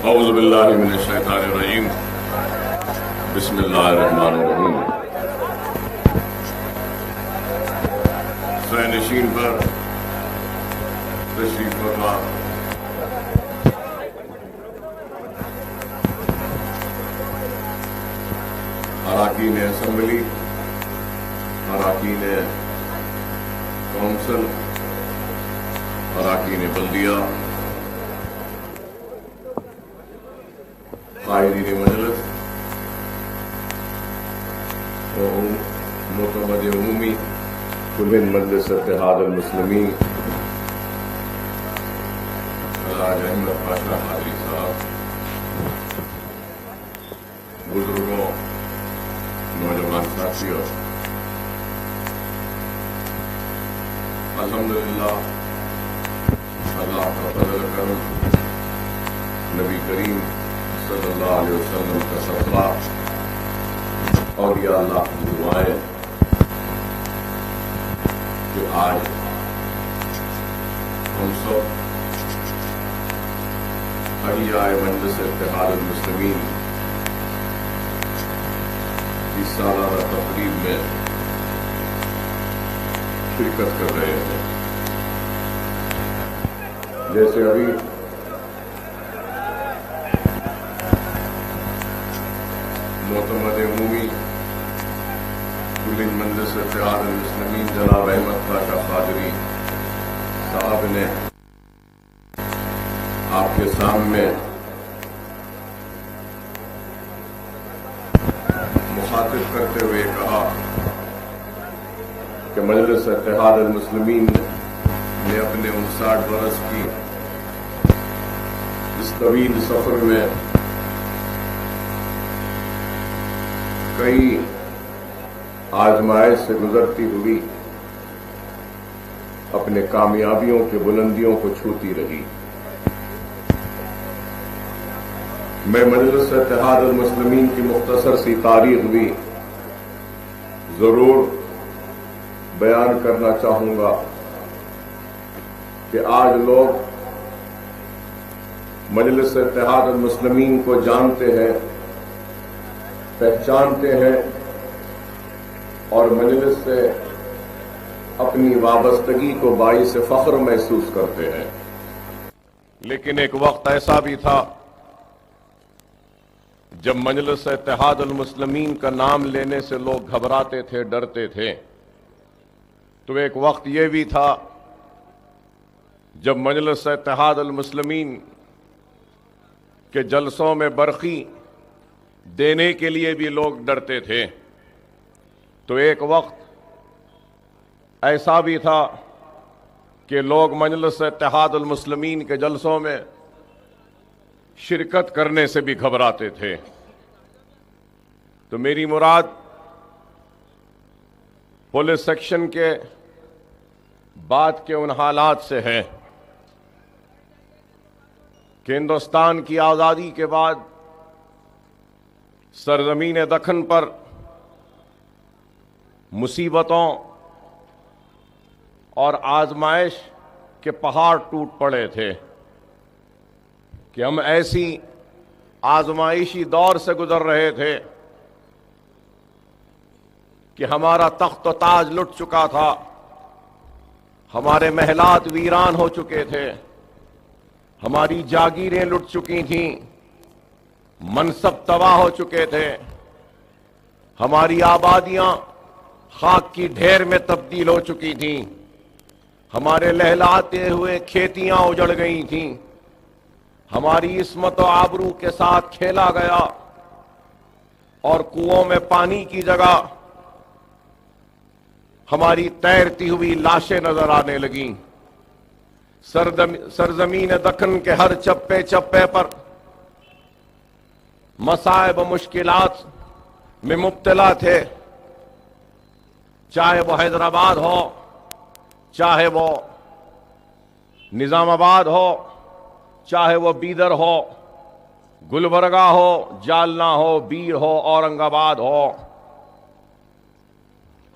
اعوذ باللہ من الشیطان الرجیم بسم اللہ الرحمن الرحیم۔ سینشین پر تشریف فرما اراکین اسمبلی، اراکین کونسل، اراکین بلدیہ، قائدین مجلس و معتمد عمومی کل مجلس اتحاد المسلمین حاج احمد پاشا حاجی صاحب، بزرگوں، نوجوان ساتھیوں، الحمدللہ اللہ کا فضل کرم، نبی کریم صلی اللہ علیہ وسلم کا صدقہ، اولیاء اللہ کی دعائیں کہ آج ہم سب احیاء مجلس اتحاد المسلمین کی سالانہ تقریب میں شرکت کر رہے ہیں۔ جیسے ابھی معتمد عمومی کل مجلس اتحاد المسلمین جناب احمد پاشا قادری صاحب نے آپ کے سامنے مخاطب کرتے ہوئے کہا کہ مجلس اتحاد المسلمین نے اپنے 59 برس کی اس طویل سفر میں کئی آزمائش سے گزرتی ہوئی اپنے کامیابیوں کے بلندیوں کو چھوتی رہی۔ میں مجلس اتحاد المسلمین کی مختصر سی تاریخ بھی ضرور بیان کرنا چاہوں گا کہ آج لوگ مجلس اتحاد المسلمین کو جانتے ہیں، پہچانتے ہیں اور مجلس سے اپنی وابستگی کو باعث فخر محسوس کرتے ہیں۔ لیکن ایک وقت ایسا بھی تھا جب مجلس اتحاد المسلمین کا نام لینے سے لوگ گھبراتے تھے، ڈرتے تھے۔ تو ایک وقت یہ بھی تھا جب مجلس اتحاد المسلمین کے جلسوں میں برخی دینے کے لیے بھی لوگ ڈرتے تھے۔ تو ایک وقت ایسا بھی تھا کہ لوگ مجلس اتحاد المسلمین کے جلسوں میں شرکت کرنے سے بھی گھبراتے تھے۔ تو میری مراد پولیس سیکشن کے بعد کے ان حالات سے ہے کہ ہندوستان کی آزادی کے بعد سرزمین دکن پر مصیبتوں اور آزمائش کے پہاڑ ٹوٹ پڑے تھے کہ ہم ایسی آزمائشی دور سے گزر رہے تھے کہ ہمارا تخت و تاج لٹ چکا تھا، ہمارے محلات ویران ہو چکے تھے، ہماری جاگیریں لٹ چکی تھیں، منصب تباہ ہو چکے تھے، ہماری آبادیاں خاک کی ڈھیر میں تبدیل ہو چکی تھیں، ہمارے لہلاتے ہوئے کھیتیاں اجڑ گئی تھیں، ہماری عصمت و آبرو کے ساتھ کھیلا گیا اور کنووں میں پانی کی جگہ ہماری تیرتی ہوئی لاشیں نظر آنے لگیں۔ سرزمین دکن کے ہر چپے چپے پر مصائب و مشکلات میں مبتلا تھے، چاہے وہ حیدرآباد ہو، چاہے وہ نظام آباد ہو، چاہے وہ بیدر ہو، گلبرگہ ہو، جالنا ہو، بیر ہو، اورنگ آباد ہو،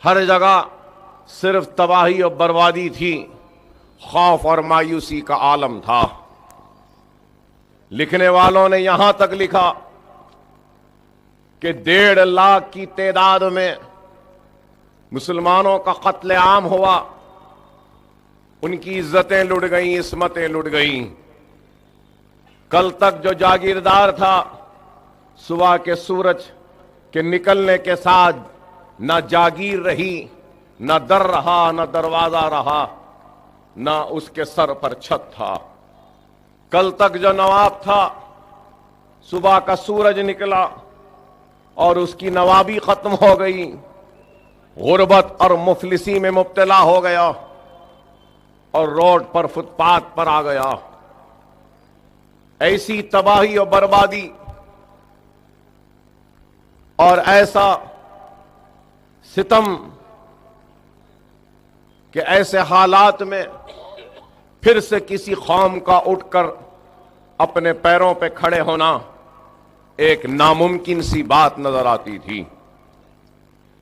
ہر جگہ صرف تباہی اور بربادی تھی، خوف اور مایوسی کا عالم تھا۔ لکھنے والوں نے یہاں تک لکھا کہ 1.5 لاکھ کی تعداد میں مسلمانوں کا قتل عام ہوا، ان کی عزتیں لٹ گئیں، عصمتیں لٹ گئیں۔ کل تک جو جاگیردار تھا، صبح کے سورج کے نکلنے کے ساتھ نہ جاگیر رہی، نہ در رہا، نہ دروازہ رہا، نہ اس کے سر پر چھت تھا۔ کل تک جو نواب تھا، صبح کا سورج نکلا اور اس کی نوابی ختم ہو گئی، غربت اور مفلسی میں مبتلا ہو گیا اور روڈ پر، فٹ پاتھ پر آ گیا۔ ایسی تباہی اور بربادی اور ایسا ستم کہ ایسے حالات میں پھر سے کسی قوم کا اٹھ کر اپنے پیروں پہ کھڑے ہونا ایک ناممکن سی بات نظر آتی تھی۔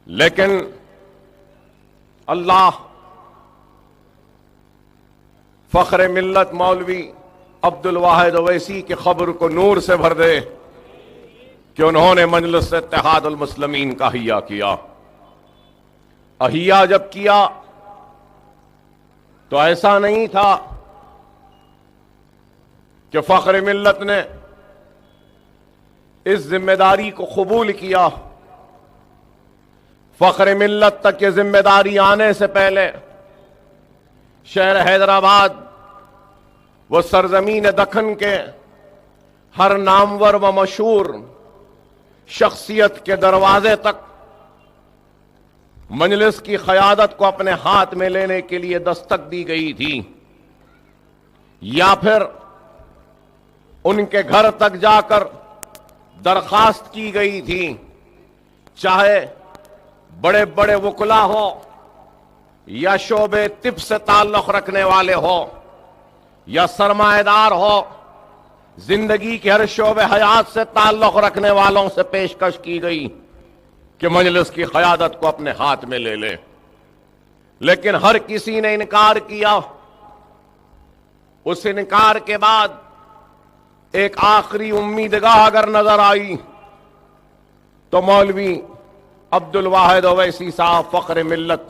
لیکن اللہ فخر ملت مولوی عبد الواحد اویسی کی خبر کو نور سے بھر دے کہ انہوں نے مجلس اتحاد المسلمین کا احیا کیا۔ احیا جب کیا تو ایسا نہیں تھا کہ فخر ملت نے اس ذمہ داری کو قبول کیا۔ فخر ملت تک یہ ذمہ داری آنے سے پہلے شہر حیدرآباد وہ سرزمین دکن کے ہر نامور و مشہور شخصیت کے دروازے تک مجلس کی قیادت کو اپنے ہاتھ میں لینے کے لیے دستک دی گئی تھی، یا پھر ان کے گھر تک جا کر درخواست کی گئی تھی، چاہے بڑے بڑے وکلا ہو یا شعبے طب سے تعلق رکھنے والے ہو یا سرمایہ دار ہو، زندگی کے ہر شعبے حیات سے تعلق رکھنے والوں سے پیشکش کی گئی کہ مجلس کی قیادت کو اپنے ہاتھ میں لے لے، لیکن ہر کسی نے انکار کیا۔ اس انکار کے بعد ایک آخری امیدگاہ اگر نظر آئی تو مولوی عبد الواحد اویسی صاحب فخر ملت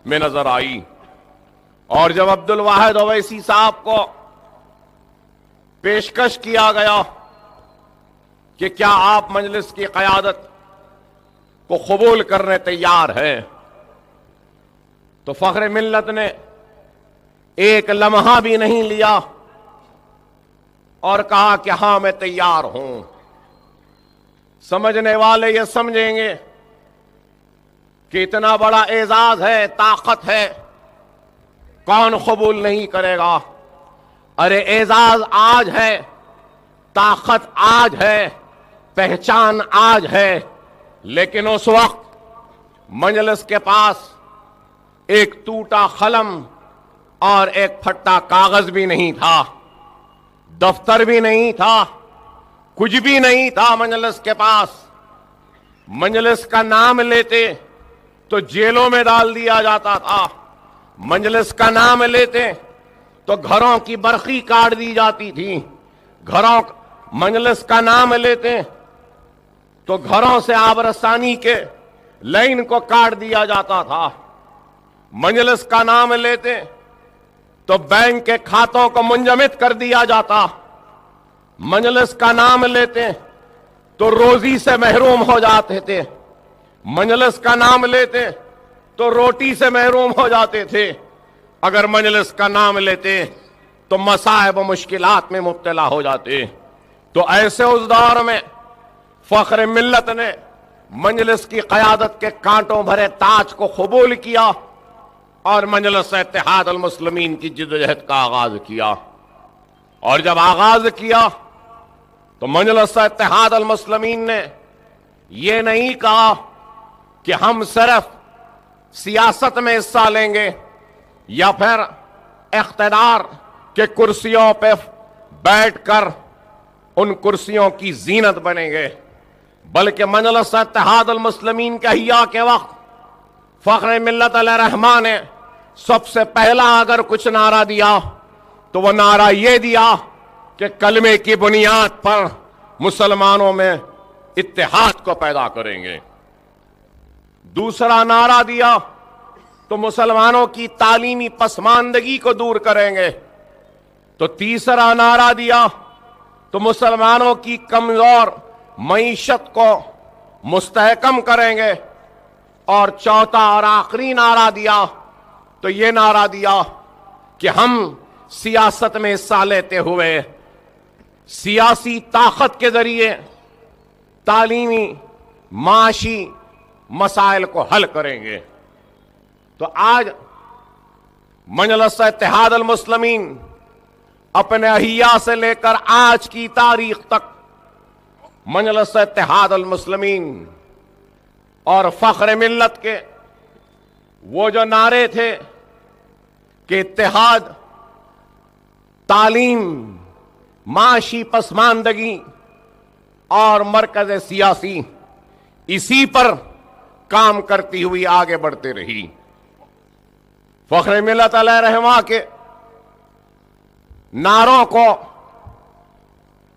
میں نظر آئی۔ اور جب عبد الواحد اویسی صاحب کو پیشکش کیا گیا کہ کیا آپ مجلس کی قیادت کو قبول کرنے تیار ہے، تو فخر ملت نے ایک لمحہ بھی نہیں لیا اور کہا کہ ہاں میں تیار ہوں۔ سمجھنے والے یہ سمجھیں گے کہ اتنا بڑا اعزاز ہے، طاقت ہے، کون قبول نہیں کرے گا؟ ارے اعزاز آج ہے، طاقت آج ہے، پہچان آج ہے، لیکن اس وقت مجلس کے پاس ایک ٹوٹا قلم اور ایک پھٹا کاغذ بھی نہیں تھا، دفتر بھی نہیں تھا، کچھ بھی نہیں تھا مجلس کے پاس۔ مجلس کا نام لیتے تو جیلوں میں ڈال دیا جاتا تھا، مجلس کا نام لیتے تو گھروں کی برقی کاٹ دی جاتی تھی، مجلس کا نام لیتے تو گھروں سے آب رسانی کے لائن کو کاٹ دیا جاتا تھا، مجلس کا نام لیتے تو بینک کے کھاتوں کو منجمد کر دیا جاتا، مجلس کا نام لیتے تو روزی سے محروم ہو جاتے تھے، مجلس کا نام لیتے تو روٹی سے محروم ہو جاتے تھے، اگر مجلس کا نام لیتے تو مصائب و مشکلات میں مبتلا ہو جاتے۔ تو ایسے اس دور میں فخر ملت نے مجلس کی قیادت کے کانٹوں بھرے تاج کو قبول کیا اور مجلس اتحاد المسلمین کی جدوجہد کا آغاز کیا۔ اور جب آغاز کیا تو مجلس اتحاد المسلمین نے یہ نہیں کہا کہ ہم صرف سیاست میں حصہ لیں گے یا پھر اقتدار کے کرسیوں پہ بیٹھ کر ان کرسیوں کی زینت بنیں گے، بلکہ مجلس اتحاد المسلمین کے احیا کے وقت فخر ملت علیہ الرحمہ نے سب سے پہلا اگر کچھ نعرہ دیا تو وہ نعرہ یہ دیا کہ کلمے کی بنیاد پر مسلمانوں میں اتحاد کو پیدا کریں گے۔ دوسرا نعرہ دیا تو مسلمانوں کی تعلیمی پسماندگی کو دور کریں گے۔ تو تیسرا نعرہ دیا تو مسلمانوں کی کمزور معیشت کو مستحکم کریں گے۔ اور چوتھا اور آخری نعرہ دیا تو یہ نعرہ دیا کہ ہم سیاست میں حصہ لیتے ہوئے سیاسی طاقت کے ذریعے تعلیمی معاشی مسائل کو حل کریں گے۔ تو آج مجلس اتحاد المسلمین اپنے احیا سے لے کر آج کی تاریخ تک مجلس اتحاد المسلمین اور فخر ملت کے وہ جو نعرے تھے کہ اتحاد، تعلیم، معاشی پسماندگی اور مرکز سیاسی، اسی پر کام کرتی ہوئی آگے بڑھتے رہی۔ فخر ملت علیہ رحمہ کے نعروں کو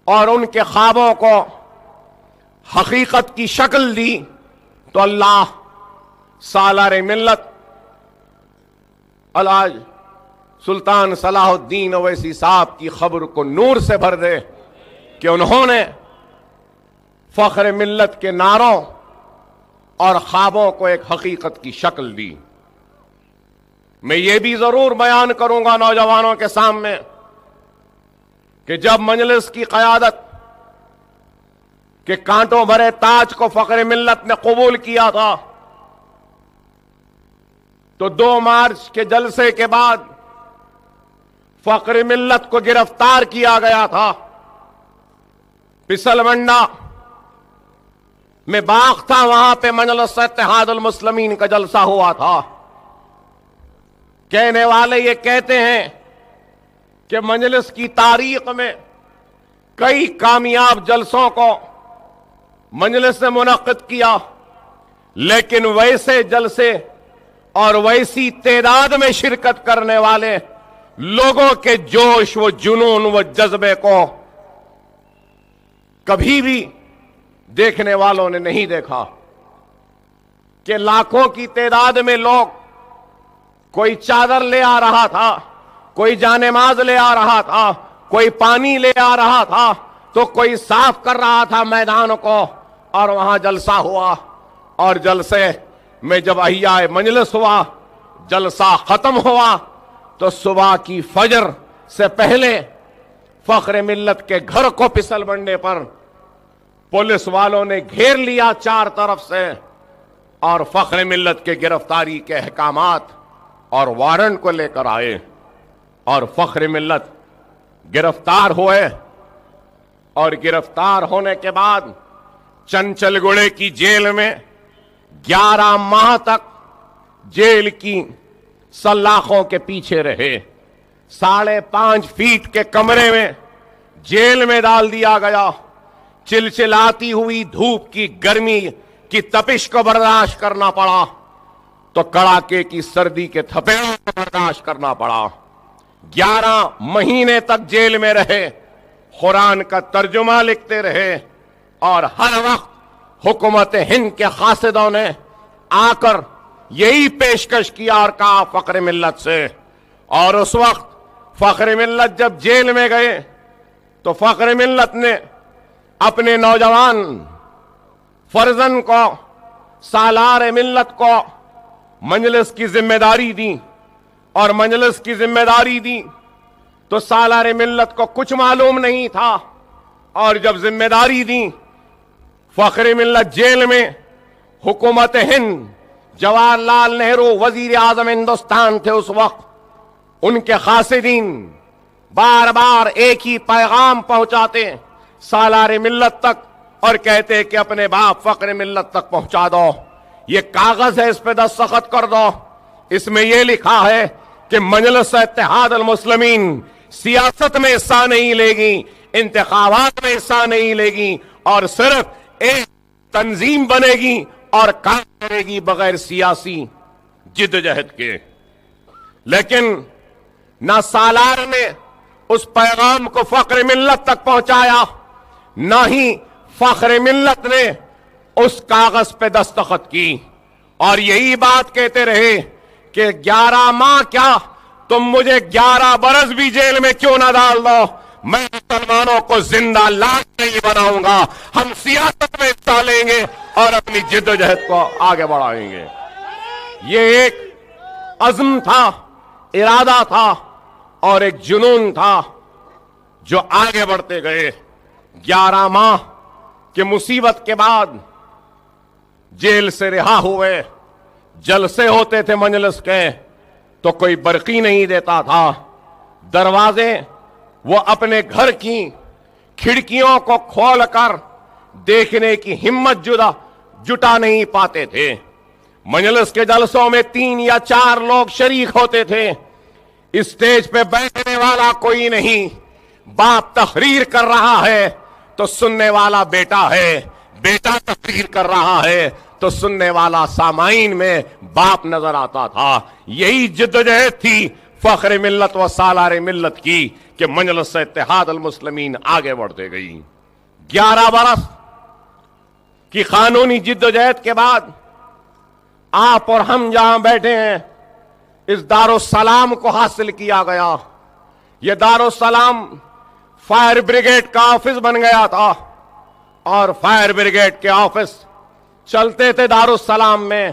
اور ان کے خوابوں کو حقیقت کی شکل دی تو اللہ سالار ملت الحاج سلطان صلاح الدین اویسی صاحب کی خبر کو نور سے بھر دے کہ انہوں نے فخر ملت کے نعروں اور خوابوں کو ایک حقیقت کی شکل دی۔ میں یہ بھی ضرور بیان کروں گا نوجوانوں کے سامنے کہ جب مجلس کی قیادت کے کانٹوں بھرے تاج کو فخر ملت نے قبول کیا تھا تو 2 مارچ کے جلسے کے بعد فخر ملت کو گرفتار کیا گیا تھا۔ پسل منڈا میں باغ تھا، وہاں پہ مجلس اتحاد المسلمین کا جلسہ ہوا تھا۔ کہنے والے یہ کہتے ہیں کہ مجلس کی تاریخ میں کئی کامیاب جلسوں کو مجلس نے منعقد کیا، لیکن ویسے جلسے اور ویسی تعداد میں شرکت کرنے والے لوگوں کے جوش و جنون و جذبے کو کبھی بھی دیکھنے والوں نے نہیں دیکھا کہ لاکھوں کی تعداد میں لوگ، کوئی چادر لے آ رہا تھا، کوئی جانماز لے آ رہا تھا، کوئی پانی لے آ رہا تھا، تو کوئی صاف کر رہا تھا میدان کو، اور وہاں جلسہ ہوا۔ اور جلسے میں جب احیاء مجلس ہوا، جلسہ ختم ہوا، تو صبح کی فجر سے پہلے فخر ملت کے گھر کو پسل بنڈے پر پولیس والوں نے گھیر لیا 4 طرف سے، اور فخر ملت کے گرفتاری کے احکامات اور وارنٹ کو لے کر آئے، اور فخر ملت گرفتار ہوئے۔ اور گرفتار ہونے کے بعد چنچل گڑے کی جیل میں 11 ماہ تک جیل کی سلاخوں کے پیچھے رہے۔ 5.5 فیٹ کے کمرے میں جیل میں ڈال دیا گیا۔ چلچلاتی ہوئی دھوپ کی گرمی کی تپش کو برداشت کرنا پڑا، تو کڑاکے کی سردی کے تھپیڑوں کو برداشت کرنا پڑا۔ 11 مہینے تک جیل میں رہے، قرآن کا ترجمہ لکھتے رہے، اور ہر وقت حکومت ہند کے قاصدوں نے آ کر یہی پیشکش کیا اور کہا فخر ملت سے۔ اور اس وقت فخر ملت جب جیل میں گئے تو فخر ملت نے اپنے نوجوان فرزند کو، سالار ملت کو مجلس کی ذمہ داری دی، اور مجلس کی ذمہ داری دی تو سالار ملت کو کچھ معلوم نہیں تھا، اور جب ذمہ داری دی فخر ملت جیل میں، حکومت ہند، جواہر لال نہرو وزیر اعظم ہندوستان تھے اس وقت، ان کے قاصدین بار بار ایک ہی پیغام پہنچاتے سالار ملت تک اور کہتے کہ اپنے باپ فخر ملت تک پہنچا دو، یہ کاغذ ہے اس پہ دستخط کر دو، اس میں یہ لکھا ہے کہ مجلس اتحاد المسلمین سیاست میں حصہ نہیں لے گی، انتخابات میں حصہ نہیں لے گی، اور صرف ایک تنظیم بنے گی اور کام کرے گی بغیر سیاسی جد جہد کے۔ لیکن نہ سالار نے اس پیغام کو فخر ملت تک پہنچایا، نہ ہی فخر ملت نے اس کاغذ پہ دستخط کی، اور یہی بات کہتے رہے کہ 11 ماہ کیا، تم مجھے 11 برس بھی جیل میں کیوں نہ ڈال دو، میں مسلمانوں کو زندہ لاش نہیں بناؤں گا، ہم سیاست میں حصہ لیں گے اور اپنی جد و جہد کو آگے بڑھائیں گے۔ یہ ایک عزم تھا، ارادہ تھا اور ایک جنون تھا جو آگے بڑھتے گئے۔ 11 ماہ کے مصیبت کے بعد جیل سے رہا ہوئے، جلسے ہوتے تھے مجلس کے تو کوئی برقی نہیں دیتا تھا، دروازے وہ اپنے گھر کی کھڑکیوں کو کھول کر دیکھنے کی ہمت جٹا نہیں پاتے تھے۔ مجلس کے جلسوں میں 3 یا 4 لوگ شریک ہوتے تھے، اسٹیج پہ بیٹھنے والا کوئی نہیں، باپ تقریر کر رہا ہے تو سننے والا بیٹا ہے، بیٹا تقریر کر رہا ہے تو سننے والا سامعین میں باپ نظر آتا تھا۔ یہی جدوجہد تھی فخر ملت و سالار ملت کی کہ مجلس اتحاد المسلمین آگے بڑھتے گئی۔ 11 برس کی قانونی جدوجہد کے بعد آپ اور ہم جہاں بیٹھے ہیں، اس دارالسلام کو حاصل کیا گیا۔ یہ دارالسلام فائر بریگیڈ کا آفس بن گیا تھا، اور فائر بریگیڈ کے آفس چلتے تھے دارالسلام میں،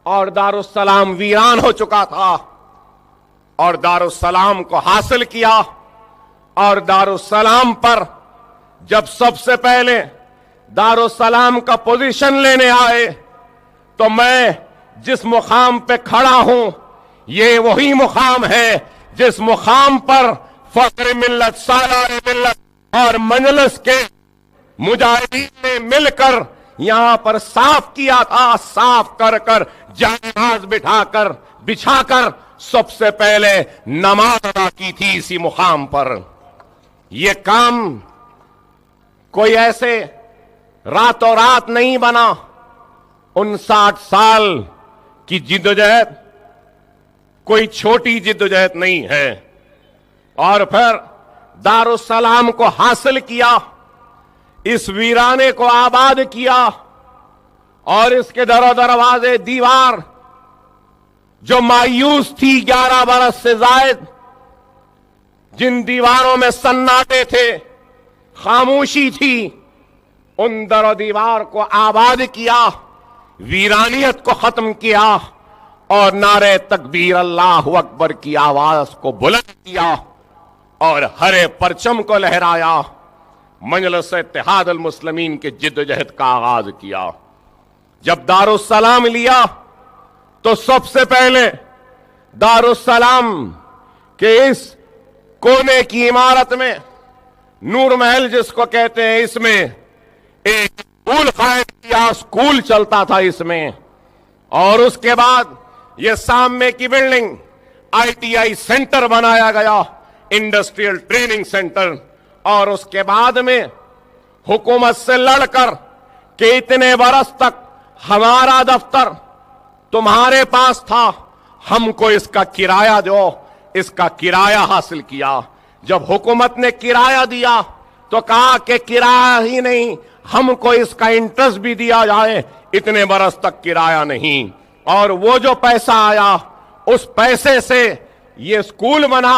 اور دارالسلام ویران ہو چکا تھا، اور دارالسلام کو حاصل کیا۔ اور دارالسلام پر جب سب سے پہلے دارالسلام کا پوزیشن لینے آئے تو میں جس مقام پہ کھڑا ہوں یہ وہی مقام ہے جس مقام پر فخر ملت، سالار ملت اور مجلس کے مجاہدین نے مل کر یہاں پر صاف کیا تھا، صاف کر کر جائیداد بچھا کر سب سے پہلے نماز ادا کی تھی اسی مقام پر۔ یہ کام کوئی ایسے راتوں رات نہیں بنا، 59 سال کی جدوجہد کوئی چھوٹی جدوجہد نہیں ہے۔ اور پھر دارالسلام کو حاصل کیا، اس ویرانے کو آباد کیا، اور اس کے در و دروازے دیوار جو مایوس تھی 11 برس سے زائد، جن دیواروں میں سناٹے تھے، خاموشی تھی، ان در و دیوار کو آباد کیا، ویرانیت کو ختم کیا، اور نعرہ تکبیر اللہ اکبر کی آواز کو بلند کیا، اور ہرے پرچم کو لہرایا، مجلس اتحاد المسلمین کے جدوجہد کا آغاز کیا۔ جب دارالسلام لیا تو سب سے پہلے دارالسلام کے اس کونے کی عمارت میں، نور محل جس کو کہتے ہیں، اس میں ایک اسکول قائم کیا، اسکول چلتا تھا اس میں، اور اس کے بعد یہ سامنے کی بلڈنگ ITI سینٹر بنایا گیا، انڈسٹریل ٹریننگ سینٹر، اور اس کے بعد میں حکومت سے لڑ کر کہ اتنے برس تک ہمارا دفتر تمہارے پاس تھا، ہم کو اس کا کرایہ دو، اس کا کرایہ حاصل کیا۔ جب حکومت نے کرایہ دیا تو کہا کہ کرایہ ہی نہیں، ہم کو اس کا انٹرسٹ بھی دیا جائے، اتنے برس تک کرایہ نہیں۔ اور وہ جو پیسہ آیا اس پیسے سے یہ اسکول بنا،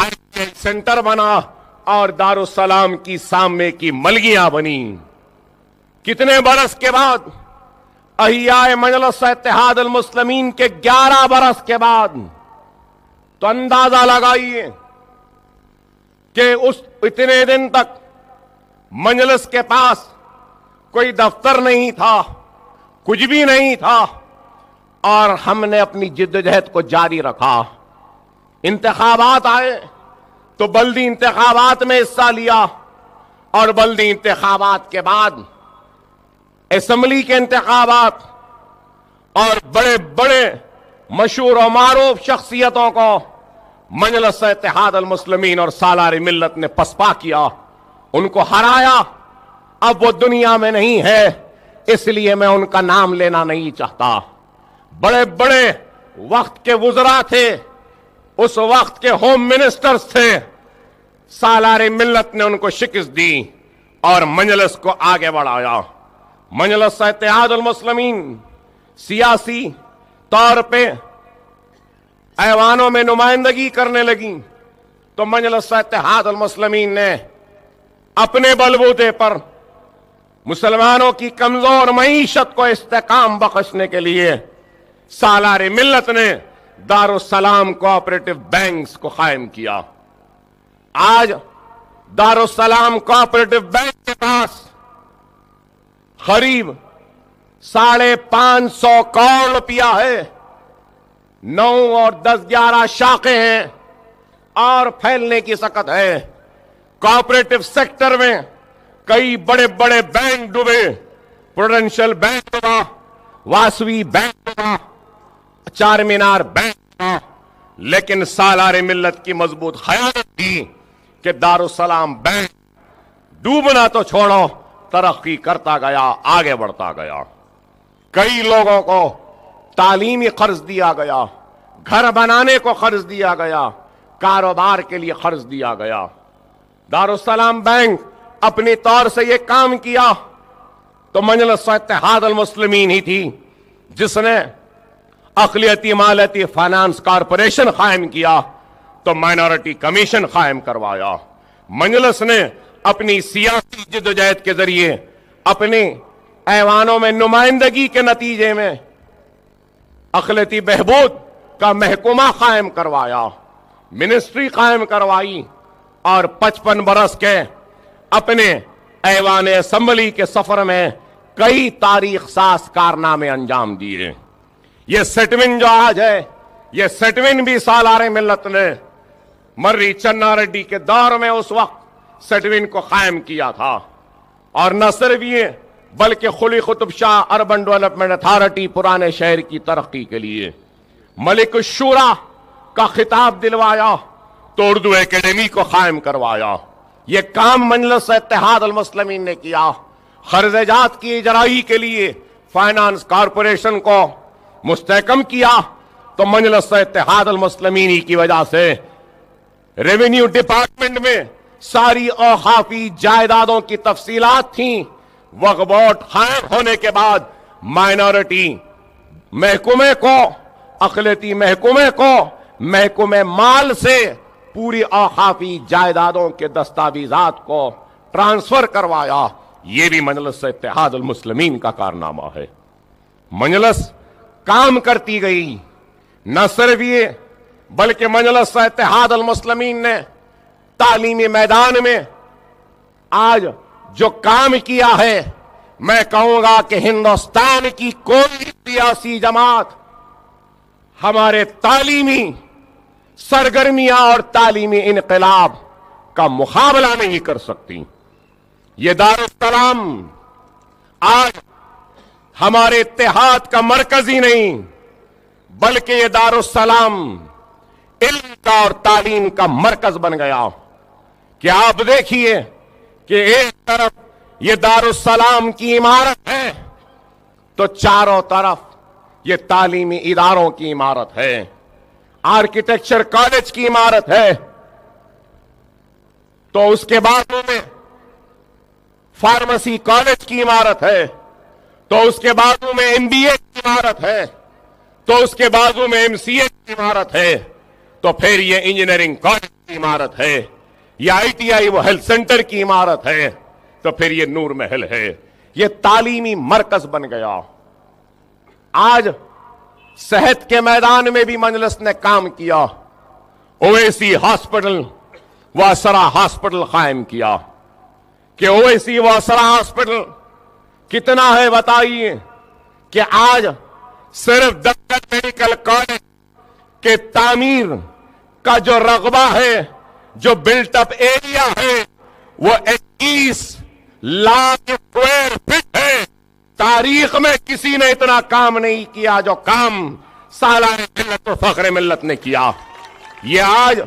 ITI سینٹر بنا، اور دارالسلام کی سامنے کی ملگیاں بنی۔ کتنے برس کے بعد؟ احیاء مجلس اتحاد المسلمین کے 11 برس کے بعد۔ تو اندازہ لگائیے کہ اس اتنے دن تک مجلس کے پاس کوئی دفتر نہیں تھا، کچھ بھی نہیں تھا، اور ہم نے اپنی جدوجہد کو جاری رکھا۔ انتخابات آئے تو بلدی انتخابات میں حصہ لیا، اور بلدی انتخابات کے بعد اسمبلی کے انتخابات، اور بڑے بڑے مشہور و معروف شخصیتوں کو مجلس اتحاد المسلمین اور سالار ملت نے پسپا کیا، ان کو ہرایا۔ اب وہ دنیا میں نہیں ہے، اس لیے میں ان کا نام لینا نہیں چاہتا۔ بڑے بڑے وقت کے وزراء تھے، اس وقت کے ہوم منسٹرز تھے، سالار ملت نے ان کو شکست دی اور مجلس کو آگے بڑھایا. مجلس اتحاد المسلمین سیاسی طور پہ ایوانوں میں نمائندگی کرنے لگی تو مجلس اتحاد المسلمین نے اپنے بلبوتے پر مسلمانوں کی کمزور معیشت کو استحکام بخشنے کے لیے سالار ملت نے دارالسلام کوآپریٹو بینکس کو قائم کیا. آج دارالسلام کوآپریٹو بینک کے پاس قریب 550 کروڑ روپیہ ہے. 9 اور 10 11 شاخیں ہیں اور پھیلنے کی سکت ہے. کوآپریٹو سیکٹر میں کئی بڑے بڑے بینک ڈوبے. پروڈینشل بینک ڈوبا, واسوی بینک ڈوبا, چار مینار بینک ڈوبا, لیکن سالار ملت کی مضبوط خیانت تھی کہ دارالسلام بینک ڈوبنا تو چھوڑو, ترقی کرتا گیا, آگے بڑھتا گیا. کئی لوگوں کو تعلیمی قرض دیا گیا, گھر بنانے کو قرض دیا گیا, کاروبار کے لیے قرض دیا گیا. دارالسلام بینک اپنی طور سے یہ کام کیا تو مجلس اتحاد المسلمین ہی تھی جس نے اقلیتی مالیاتی فائنانس کارپوریشن قائم کیا تو مائنورٹی کمیشن قائم کروایا. مجلس نے اپنی سیاسی جدوجہد کے ذریعے اپنے ایوانوں میں نمائندگی کے نتیجے میں اقلیتی بہبود کا محکمہ قائم کروایا, منسٹری قائم کروائی اور 55 برس کے اپنے ایوان اسمبلی کے سفر میں کئی تاریخ ساز کارنامے انجام دیے. یہ سیٹوین جو آج ہے, یہ سیٹوین بھی سالار ملت نے مرری چنا ریڈی کے دور میں اس وقت سیٹوین کو قائم کیا تھا. اور نہ صرف یہ بلکہ Quli Qutb Shah urban development authority پرانے شہر کی ترقی کے لیے ملک الشورا کا خطاب دلوایا تو اردو اکیڈمی کو قائم کروایا. یہ کام مجلس اتحاد المسلمین نے کیا. قرض جات کی اجرائی کے لیے فائنانس کارپوریشن کو مستحکم کیا تو مجلس اتحاد المسلمین کی وجہ سے ریونیو ڈپارٹمنٹ میں ساری اوقافی جائیدادوں کی تفصیلات تھیں. وقف بورڈ قائم ہونے کے بعد مائنورٹی محکمے کو, اقلیتی محکمے کو محکمہ مال سے پوری اوقافی جائیدادوں کے دستاویزات کو ٹرانسفر کروایا. یہ بھی مجلس اتحاد المسلمین کا کارنامہ ہے. مجلس کام کرتی گئی. نہ صرف یہ بلکہ مجلس اتحاد المسلمین نے تعلیمی میدان میں آج جو کام کیا ہے, میں کہوں گا کہ ہندوستان کی کوئی سیاسی جماعت ہمارے تعلیمی سرگرمیاں اور تعلیمی انقلاب کا مقابلہ نہیں کر سکتی. یہ دارالسلام آج ہمارے اتحاد کا مرکز ہی نہیں بلکہ یہ دارالسلام علم کا اور تعلیم کا مرکز بن گیا. کہ آپ دیکھیے کہ ایک طرف یہ دارالسلام کی عمارت ہے تو چاروں طرف یہ تعلیمی اداروں کی عمارت ہے, آرکیٹیکچر کالج کی عمارت ہے, تو اس کے بازو میں فارمیسی کالج کی عمارت ہے, تو اس کے بازو میں MBA کی عمارت ہے, تو اس کے بازو میں MCA کی عمارت ہے, تو پھر یہ انجینئرنگ کالج کی عمارت ہے, یہ ITI وہ ہیلتھ سینٹر کی عمارت ہے, تو پھر یہ نور محل ہے. یہ تعلیمی مرکز بن گیا. آج صحت کے میدان میں بھی مجلس نے کام کیا. اویسی ہاسپٹل و اسرا ہاسپٹل قائم کیا. کہ اویسی و اسرا ہاسپٹل کتنا ہے بتائیے کہ آج صرف دکن میڈیکل کالج کے تعمیر کا جو رقبہ ہے, جو بلٹ اپ ایریا ہے, وہ 21 لاکھ اسکوائر فٹ ہے. تاریخ میں کسی نے اتنا کام نہیں کیا جو کام سالار ملت و فخر ملت نے کیا. یہ آج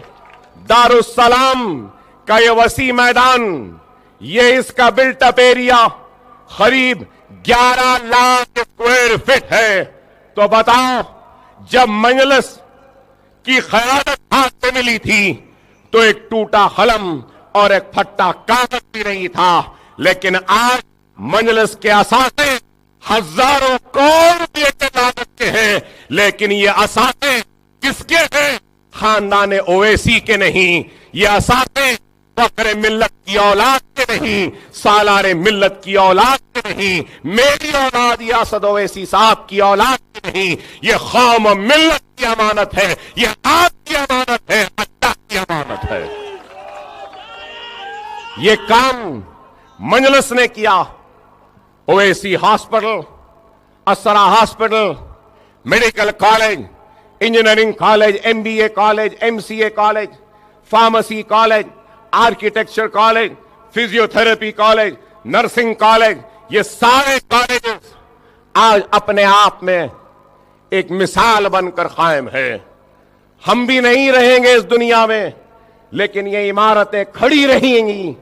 دارالسلام کا یہ وسیع میدان, یہ اس کا بلٹ اپ ایریا قریب 11 لاکھ اسکوائر فٹ ہے. تو بتاؤ, جب مجلس کی قیادت ہاتھ میں ملی تھی تو ایک ٹوٹا قلم اور ایک پھٹا کاغذ بھی نہیں تھا، لیکن آج مجلس کے اثاثے ہزاروں کروڑ روپے کے لاگت کے ہیں، لیکن یہ اثاثے کس کے ہیں؟ خاندان اویسی کے نہیں، یہ اثاثے فخر ملت کی اولاد کے نہیں، سالار ملت کی اولاد کے نہیں، میری اولاد یا اسد اویسی صاحب کی اولاد کے نہیں، یہ قوم و ملت کی امانت ہے، یہ آپ کی امانت ہے، اللہ کی امانت ہے۔ یہ کام مجلس نے کیا۔ Owaisi hospital, Esra hospital, medical college, engineering college, MBA college, MCA college, pharmacy college, architecture college, physiotherapy college, nursing college, یہ سارے کالجز آج اپنے آپ میں ایک مثال بن کر قائم ہے۔ ہم بھی نہیں رہیں گے اس دنیا میں، لیکن یہ عمارتیں کھڑی رہیں گی،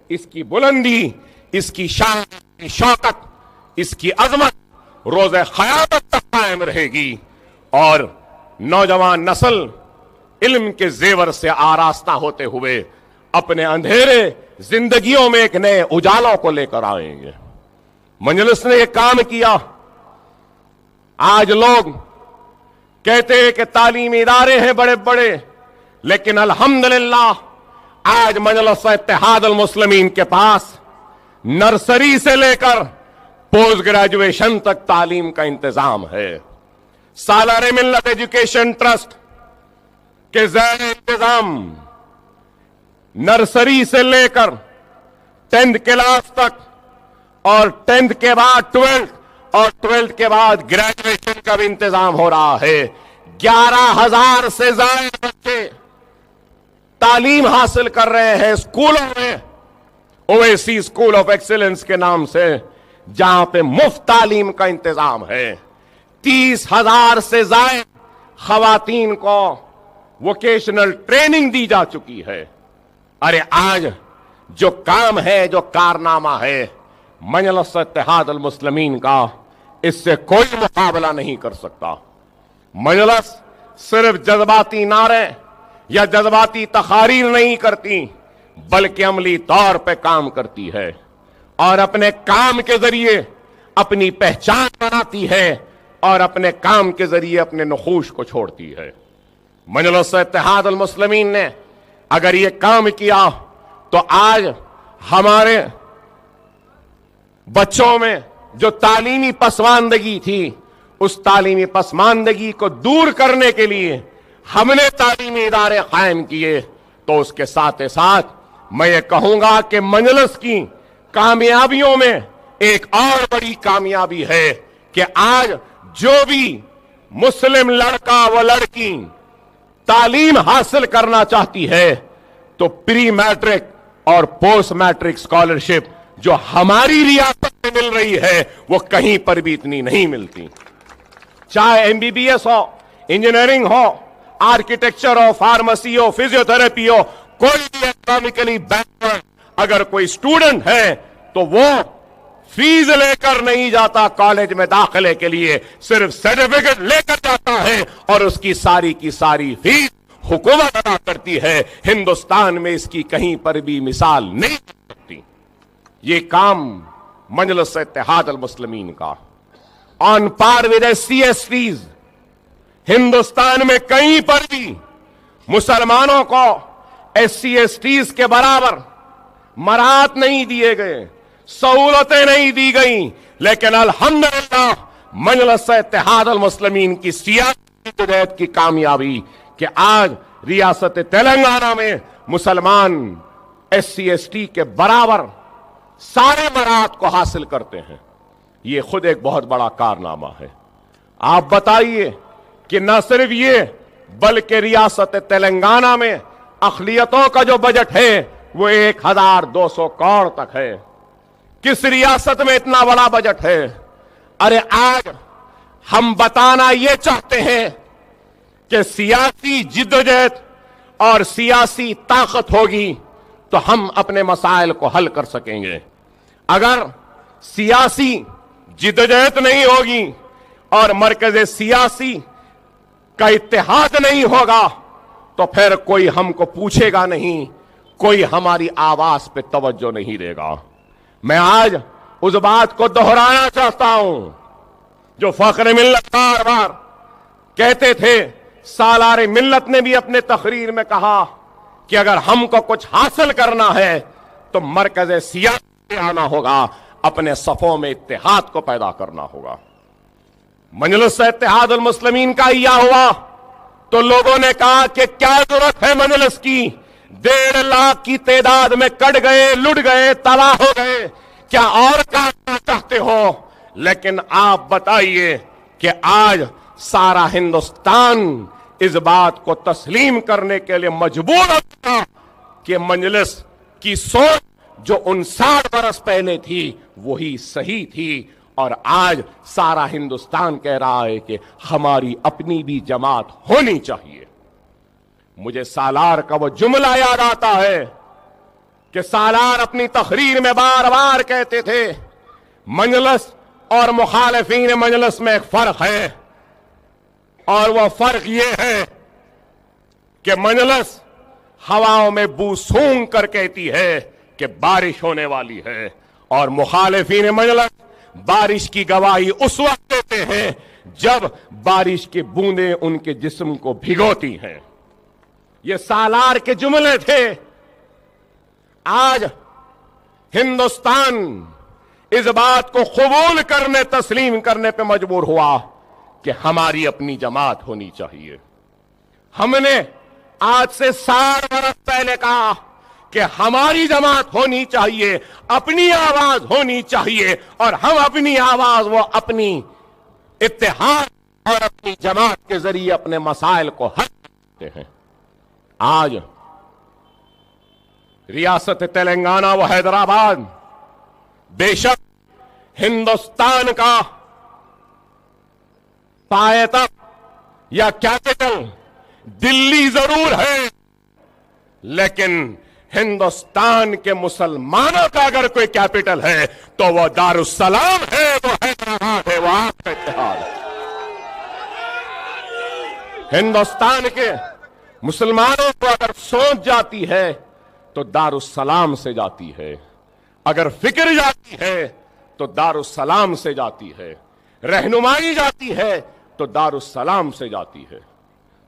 اس کی بلندی، اس کی شان، اس کی شوکت، اس کی عظمت روز قیامت تک قائم رہے گی، اور نوجوان نسل علم کے زیور سے آراستہ ہوتے ہوئے اپنے اندھیرے زندگیوں میں ایک نئے اجالوں کو لے کر آئیں گے۔ مجلس نے یہ کام کیا۔ آج لوگ کہتے ہیں کہ تعلیمی ادارے ہیں بڑے بڑے، لیکن الحمدللہ آج مجلس اتحاد المسلمین کے پاس نرسری سے لے کر پوسٹ گریجویشن تک تعلیم کا انتظام ہے۔ سالار ملت ایجوکیشن ٹرسٹ کے زیر انتظام نرسری سے لے کر 10th کلاس تک، اور 10th کے بعد 12th، اور 12th کے بعد گریجویشن کا بھی انتظام ہو رہا ہے۔ 11,000 سے زائد بچے تعلیم حاصل کر رہے ہیں اسکولوں میں، اویسی اسکول آف ایکسیلنس کے نام سے، جہاں پہ مفت تعلیم کا انتظام ہے۔ 30,000 سے زائد خواتین کو ووکیشنل ٹریننگ دی جا چکی ہے۔ ارے آج جو کام ہے، جو کارنامہ ہے مجلس اتحاد المسلمین کا، اس سے کوئی مقابلہ نہیں کر سکتا۔ مجلس صرف جذباتی نعرے یا جذباتی تقاریر نہیں کرتی، بلکہ عملی طور پہ کام کرتی ہے، اور اپنے کام کے ذریعے اپنی پہچان بناتی ہے، اور اپنے کام کے ذریعے اپنے نقوش کو چھوڑتی ہے۔ مجلس اتحاد المسلمین نے اگر یہ کام کیا تو آج ہمارے بچوں میں جو تعلیمی پسماندگی تھی، اس تعلیمی پسماندگی کو دور کرنے کے لیے ہم نے تعلیمی ادارے قائم کیے۔ تو اس کے ساتھ ساتھ میں یہ کہوں گا کہ مجلس کی کامیابیوں میں ایک اور بڑی کامیابی ہے کہ آج جو بھی مسلم لڑکا و لڑکی تعلیم حاصل کرنا چاہتی ہے تو پری میٹرک اور پوسٹ میٹرک اسکالرشپ جو ہماری ریاست میں مل رہی ہے وہ کہیں پر بھی اتنی نہیں ملتی۔ چاہے MBBS ہو، انجینئرنگ ہو، آرکیٹیکچر ہو، فارمیسی ہو، فزیوتھراپی ہو، کوئی بھی اکنامکلی بیکورڈ اگر کوئی اسٹوڈنٹ ہے تو وہ فیس لے کر نہیں جاتا کالج میں داخلے کے لیے، صرف سرٹیفکیٹ لے کر جاتا ہے، اور اس کی ساری فیس حکومت ادا کرتی ہے۔ ہندوستان میں اس کی کہیں پر بھی مثال نہیں ہو سکتی۔ یہ کام مجلس اتحاد المسلمین کا آن پار ود SC/STs، ہندوستان میں کہیں پر بھی مسلمانوں کو SC/STs کے برابر مراعات نہیں دیے گئے، سہولتیں نہیں دی گئیں، لیکن الحمدللہ مجلس اتحاد المسلمین کی سیاسی جدید کی کامیابی کہ آج ریاست تلنگانہ میں مسلمان SC/ST کے برابر سارے مراعات کو حاصل کرتے ہیں۔ یہ خود ایک بہت بڑا کارنامہ ہے۔ آپ بتائیے کہ نہ صرف یہ بلکہ ریاست تلنگانہ میں اقلیتوں کا جو بجٹ ہے وہ 1,200 کروڑ تک ہے۔ کس ریاست میں اتنا بڑا بجٹ ہے؟ ارے آج ہم بتانا یہ چاہتے ہیں کہ سیاسی جدوجہد اور سیاسی طاقت ہوگی تو ہم اپنے مسائل کو حل کر سکیں گے۔ اگر سیاسی جدوجہد نہیں ہوگی اور مرکز سیاسی کا اتحاد نہیں ہوگا تو پھر کوئی ہم کو پوچھے گا نہیں, کوئی ہماری آواز پہ توجہ نہیں دے گا. میں آج اس بات کو دہرانا چاہتا ہوں جو فخر ملت بار بار کہتے تھے. سالار ملت نے بھی اپنے تقریر میں کہا کہ اگر ہم کو کچھ حاصل کرنا ہے تو مرکز سیاست میں آنا ہوگا, اپنے صفوں میں اتحاد کو پیدا کرنا ہوگا. مجلس اتحاد المسلمین کا ہیا ہوا تو لوگوں نے کہا کہ کیا ضرورت ہے مجلس کی, 1.5 لاکھ کی تعداد میں کٹ گئے, لٹ گئے, تباہ ہو گئے, کیا اور کرنا چاہتے ہو؟ لیکن آپ بتائیے کہ آج سارا ہندوستان اس بات کو تسلیم کرنے کے لیے مجبور ہوتا کہ مجلس کی سوچ جو 59 برس پہلے تھی وہی صحیح تھی, اور آج سارا ہندوستان کہہ رہا ہے کہ ہماری اپنی بھی جماعت ہونی چاہیے. مجھے سالار کا وہ جملہ یاد آتا ہے کہ سالار اپنی تقریر میں بار بار کہتے تھے مجلس اور مخالفین مجلس میں ایک فرق ہے, اور وہ فرق یہ ہے کہ مجلس ہواؤں میں بو سونگ کر کہتی ہے کہ بارش ہونے والی ہے, اور مخالفین مجلس بارش کی گواہی اس وقت دیتے ہیں جب بارش کی بوندیں ان کے جسم کو بھگوتی ہیں. یہ سالار کے جملے تھے. آج ہندوستان اس بات کو قبول کرنے, تسلیم کرنے پہ مجبور ہوا کہ ہماری اپنی جماعت ہونی چاہیے. ہم نے آج سے 60 برس پہلے کہا کہ ہماری جماعت ہونی چاہیے, اپنی آواز ہونی چاہیے, اور ہم اپنی آواز وہ اپنی اتحاد اور اپنی جماعت کے ذریعے اپنے مسائل کو حل کرتے ہیں. آج ریاست تلنگانہ و حیدرآباد بے شک ہندوستان کا پائے تخت یا کیپٹل دلی ضرور ہے, لیکن ہندوستان کے مسلمانوں کا اگر کوئی کیپٹل ہے تو وہ دارالسلام ہے, وہ حیدرآباد ہے, وہ آپ کا اتحاد ہے. ہندوستان کے مسلمانوں کو اگر سوچ جاتی ہے تو دارالسلام سے جاتی ہے, اگر فکر جاتی ہے تو دارالسلام سے جاتی ہے, رہنمائی جاتی ہے تو دارالسلام سے جاتی ہے.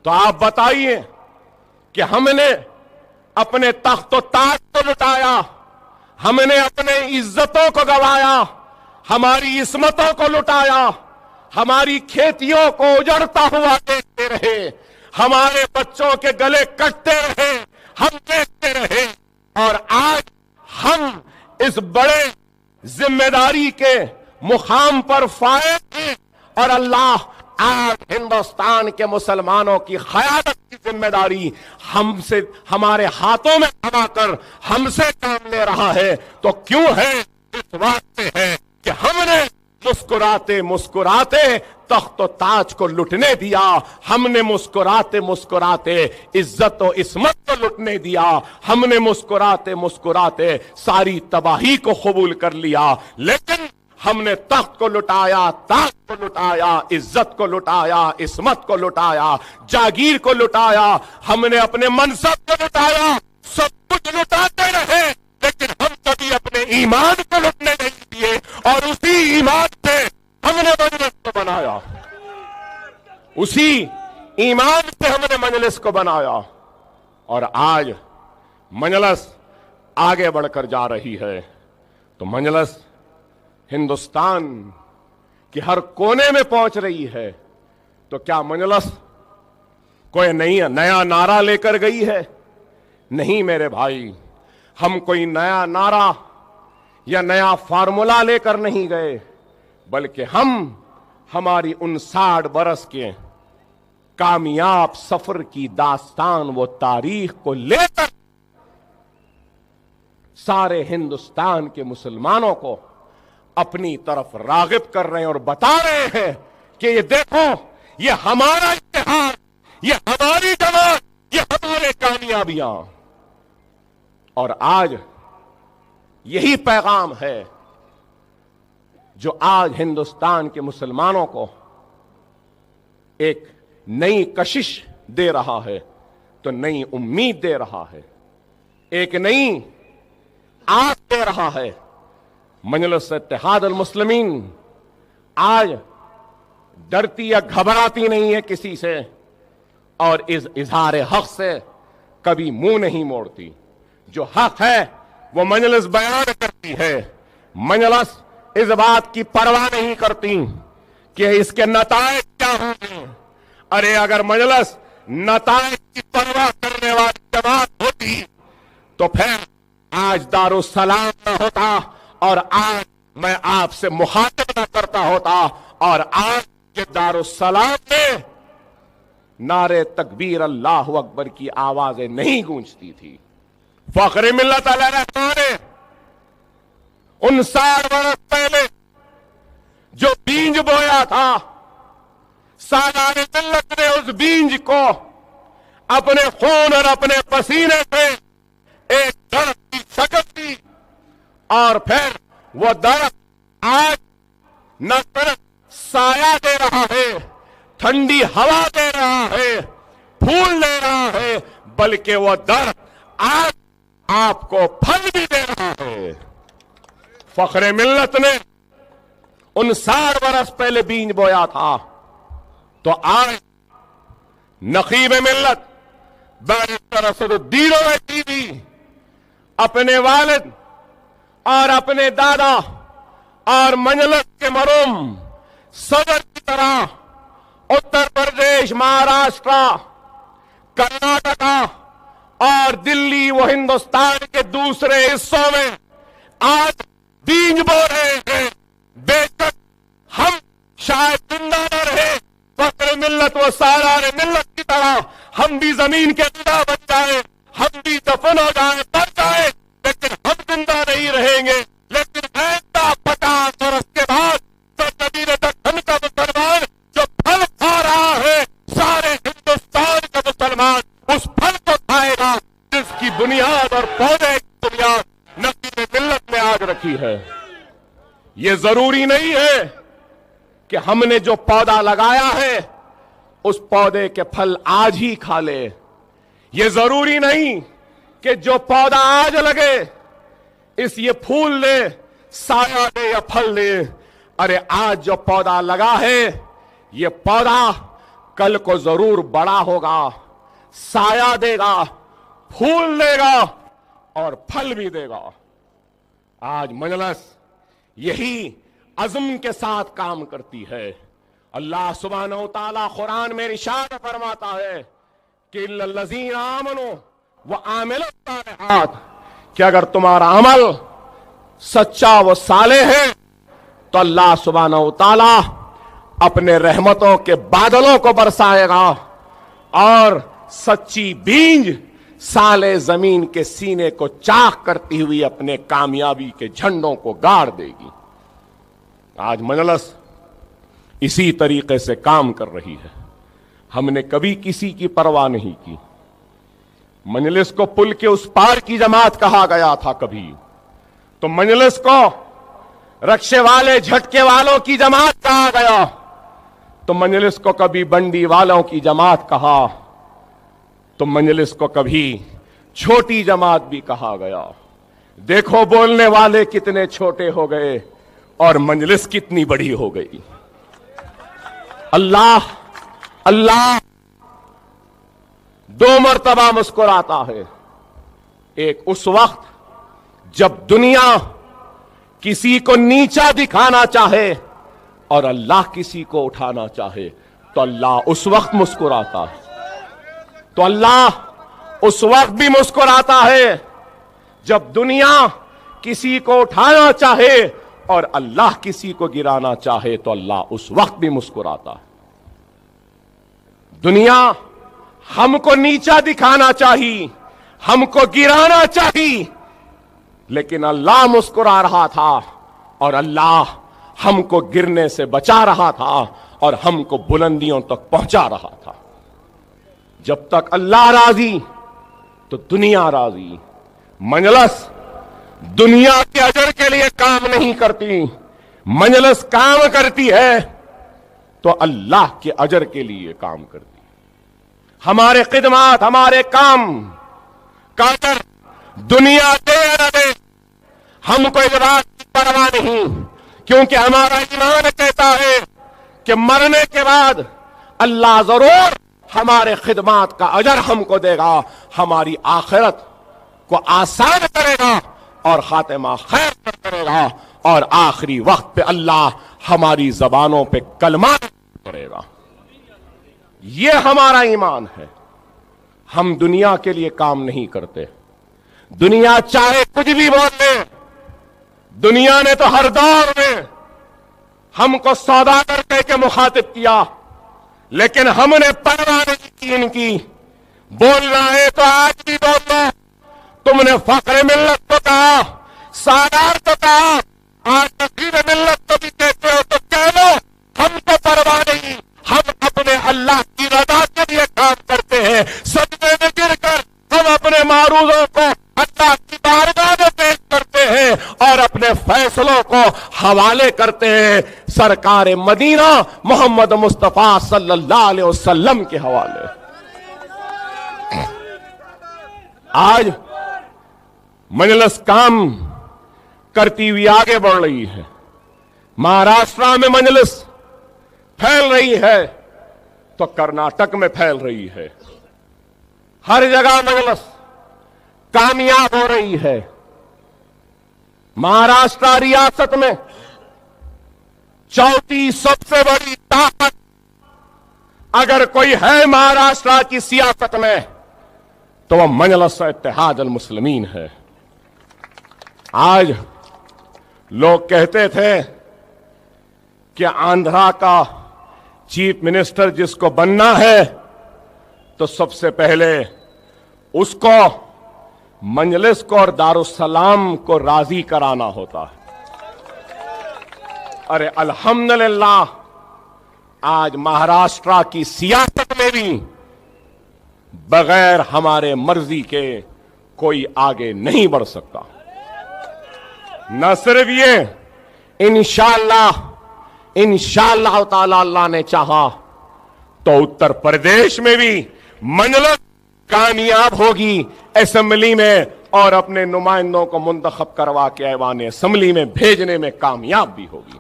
تو آپ بتائیے کہ ہم نے اپنے تخت و تاج کو لٹایا, ہم نے اپنے عزتوں کو گوایا, ہماری عصمتوں کو لٹایا, ہماری کھیتیوں کو اجڑتا ہوا دیکھتے رہے, ہمارے بچوں کے گلے کٹتے رہے, ہم دیکھتے رہے, اور آج ہم اس بڑے ذمہ داری کے مقام پر فائز ہیں, اور اللہ آج ہندوستان کے مسلمانوں کی قیادت کی ذمہ داری ہم سے, ہمارے ہاتھوں میں تھما کر ہم سے کام لے رہا ہے. تو کیوں ہے؟ اس واسطے ہے کہ ہم نے مسکراتے مسکراتے تخت و تاج کو لٹنے دیا, ہم نے مسکراتے مسکراتے عزت و عصمت کو لٹنے دیا, ہم نے مسکراتے مسکراتے ساری تباہی کو قبول کر لیا, لیکن ہم نے تخت کو لٹایا, تاج کو لٹایا, عزت کو لٹایا, عصمت کو لٹایا, جاگیر کو لٹایا, ہم نے اپنے منصب کو لٹایا, سب کچھ لٹاتے رہے, لیکن ہم کبھی اپنے ایمان کو لٹنے نہیں دیے, اور اسی ایمان سے ہم نے مجلس کو بنایا, اسی ایمان سے ہم نے مجلس کو بنایا. اور آج مجلس آگے بڑھ کر جا رہی ہے, تو مجلس ہندوستان کی ہر کونے میں پہنچ رہی ہے. تو کیا مجلس کوئی نیا نعرہ لے کر گئی ہے؟ نہیں میرے بھائی, ہم کوئی نیا نعرہ یا نیا فارمولا لے کر نہیں گئے, بلکہ ہم ہماری 59 برس کے کامیاب سفر کی داستان و تاریخ کو لے کر سارے ہندوستان کے مسلمانوں کو اپنی طرف راغب کر رہے ہیں, اور بتا رہے ہیں کہ یہ دیکھو, یہ ہمارا اتحاد, یہ ہماری جماعت, یہ ہمارے کامیابیاں. اور آج یہی پیغام ہے جو آج ہندوستان کے مسلمانوں کو ایک نئی کشش دے رہا ہے. تو نئی امید دے رہا ہے، ایک نئی آس دے رہا ہے۔ مجلس اتحاد المسلمین آج ڈرتی یا گھبراتی نہیں ہے کسی سے، اور اس اظہار حق سے کبھی منہ نہیں موڑتی۔ جو حق ہے وہ مجلس بیان کرتی ہے۔ مجلس اس بات کی پرواہ نہیں کرتی کہ اس کے نتائج کیا ہوں گے۔ ارے اگر مجلس نتائج کی پرواہ کرنے والی جماعت ہوتی تو پھر آج دارالسلام نہ ہوتا، اور آج میں آپ سے مخاطب نہ کرتا ہوتا، اور آج کے دارالسلام میں نعرے تکبیر اللہ اکبر کی آوازیں نہیں گونجتی تھی۔ فخر ملت علیہ الرحمٰن نے 59 برس پہلے جو بیج بویا تھا، سالار ملت نے اس بیج کو اپنے خون اور اپنے پسینے سے ایک درخت کی شکل دی، اور پھر وہ درخت آج نہ صرف سایہ دے رہا ہے، ٹھنڈی ہوا دے رہا ہے، پھول دے رہا ہے، بلکہ وہ درخت آج آپ کو پھل بھی دے رہا ہے۔ فخر ملت نے 59 برس پہلے بیج بویا تھا، تو آج نقیب ملت بیرسٹر اسد الدین اویسی بھی اپنے والد اور اپنے دادا اور مجلس کے مرحوم صدر کی طرح اتر پردیش، مہاراشٹرا، کرناٹکا اور دلی و ہندوستان کے دوسرے حصوں میں آج بیج بو رہے ہیں۔ بے شک ہم شاید زندہ نہ رہے، فخر ملت و سالار ملت کی طرح ہم بھی زمین کے غذا بن جائیں، ہم بھی دفن ہو جائیں، مر جائیں، لیکن ہم زندہ نہیں رہیں گے۔ لیکن ایسا 50 برس کے بعد سرزمین دکن کا مسلمان جو پھل کھا رہا ہے، سارے ہندوستان کا مسلمان اس پھل کو کھائے گا جس کی بنیاد اور پودے کی بنیاد نقیب ملت نے آج رکھی ہے۔ یہ ضروری نہیں ہے کہ ہم نے جو پودا لگایا ہے اس پودے کے پھل آج ہی کھا لے۔ یہ ضروری نہیں کہ جو پودا آج لگے اس یہ پھول دے، سایہ دے یا پھل دے۔ ارے آج جو پودا لگا ہے یہ پودا کل کو ضرور بڑا ہوگا، سایہ دے گا، پھول دے گا اور پھل بھی دے گا۔ آج مجلس یہی عزم کے ساتھ کام کرتی ہے۔ اللہ سبحانہ و تعالیٰ قرآن میں ارشاد فرماتا ہے کہ اِلَّا الَّذِينَ آمَنُوا وَعَمِلُوا الصَّالِحَاتِ، کہ اگر تمہارا عمل سچا و صالح ہے تو اللہ سبحانہ و تعالیٰ اپنے رحمتوں کے بادلوں کو برسائے گا، اور سچی بیج سالے زمین کے سینے کو چاک کرتی ہوئی اپنے کامیابی کے جھنڈوں کو گاڑ دے گی۔ آج مجلس اسی طریقے سے کام کر رہی ہے۔ ہم نے کبھی کسی کی پرواہ نہیں کی۔ مجلس کو پل کے اس پار کی جماعت کہا گیا تھا کبھی، تو مجلس کو رکشے والے جھٹکے والوں کی جماعت کہا گیا، تو مجلس کو کبھی بنڈی والوں کی جماعت کہا، تو مجلس کو کبھی چھوٹی جماعت بھی کہا گیا۔ دیکھو بولنے والے کتنے چھوٹے ہو گئے اور مجلس کتنی بڑی ہو گئی۔ اللہ 2 مرتبہ مسکراتا ہے، ایک اس وقت جب دنیا کسی کو نیچا دکھانا چاہے اور اللہ کسی کو اٹھانا چاہے تو اللہ اس وقت مسکراتا ہے۔ تو اللہ اس وقت بھی مسکراتا ہے جب دنیا کسی کو اٹھانا چاہے اور اللہ کسی کو گرانا چاہے تو اللہ اس وقت بھی مسکراتا ہے۔ دنیا ہم کو نیچا دکھانا چاہی، ہم کو گرانا چاہی، لیکن اللہ مسکرا رہا تھا، اور اللہ ہم کو گرنے سے بچا رہا تھا اور ہم کو بلندیوں تک پہنچا رہا تھا۔ جب تک اللہ راضی تو دنیا راضی۔ مجلس دنیا کے اجر کے لیے کام نہیں کرتی، مجلس کام کرتی ہے تو اللہ کے اجر کے لیے کام کرتی ہے۔ ہمارے خدمات، ہمارے کام کا اثر دنیا دے نہ دے، ہم کو اس بات کی پرواہ نہیں، کیونکہ ہمارا ایمان کہتا ہے کہ مرنے کے بعد اللہ ضرور ہمارے خدمات کا اجر ہم کو دے گا، ہماری آخرت کو آسان کرے گا اور خاتمہ خیر کرے گا، اور آخری وقت پہ اللہ ہماری زبانوں پہ کلمہ کرے گا۔ یہ ہمارا ایمان ہے۔ ہم دنیا کے لیے کام نہیں کرتے، دنیا چاہے کچھ بھی بول لے، دنیا نے تو ہر دور میں ہم کو سوداگر کہہ کے مخاطب کیا، لیکن ہم نے پرواہ نہیں کی ان کی۔ بولنا ہے تو آج بھی بول لو، تم نے فخر ملت تو کہا، سالار تو کہا، آج تقریر ملت تو بھی کہتے ہو تو کہہ لو، ہم کو پرواہ نہیں، ہم اپنے اللہ کی رضا کے لیے کام کرتے ہیں۔ سجدے میں گر کر ہم اپنے معروضوں کو اللہ کی بارگاہ میں پیش کرتے ہیں اور اپنے فیصلوں کو حوالے کرتے ہیں سرکار مدینہ محمد مصطفیٰ صلی اللہ علیہ وسلم کے حوالے۔ آج مجلس کام کرتی ہوئی آگے بڑھ رہی ہے، مہاراشٹر میں مجلس پھیل رہی ہے تو کرناٹک میں پھیل رہی ہے، ہر جگہ مجلس کامیاب ہو رہی ہے۔ مہاراشٹر ریاست میں چوتھی سب سے بڑی طاقت اگر کوئی ہے مہاراشٹر کی سیاست میں تو وہ مجلس اتحاد المسلمین ہے۔ آج لوگ کہتے تھے کہ آندھرا کا چیف منسٹر جس کو بننا ہے تو سب سے پہلے اس کو مجلس کو اور دارالسلام کو راضی کرانا ہوتا ہے۔ ارے الحمدللہ آج مہاراشٹر کی سیاست میں بھی بغیر ہمارے مرضی کے کوئی آگے نہیں بڑھ سکتا۔ نہ صرف یہ، انشاءاللہ تعالی اللہ نے چاہا تو اتر پردیش میں بھی مجلس کامیاب ہوگی اسمبلی میں، اور اپنے نمائندوں کو منتخب کروا کے ایوان اسمبلی میں بھیجنے میں کامیاب بھی ہوگی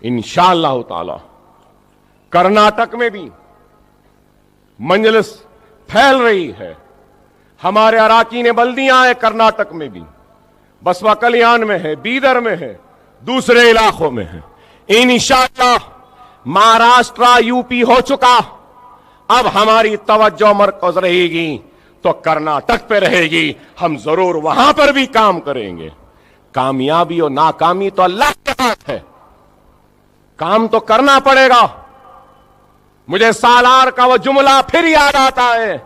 انشاءاللہ تعالی۔ کرناٹک میں بھی مجلس پھیل رہی ہے، ہمارے اراکین بلدیاں ہیں کرناٹک میں بھی، بسوا کلیان میں ہے، بیدر میں ہے، دوسرے علاقوں میں ہے۔ انشاءاللہ مہاراشٹر یو پی ہو چکا، اب ہماری توجہ مرکز رہے گی تو کرناٹک پہ رہے گی، ہم ضرور وہاں پر بھی کام کریں گے۔ کامیابی اور ناکامی تو اللہ کے ہاتھ ہے، کام تو کرنا پڑے گا۔ مجھے سالار کا وہ جملہ پھر یاد آتا ہے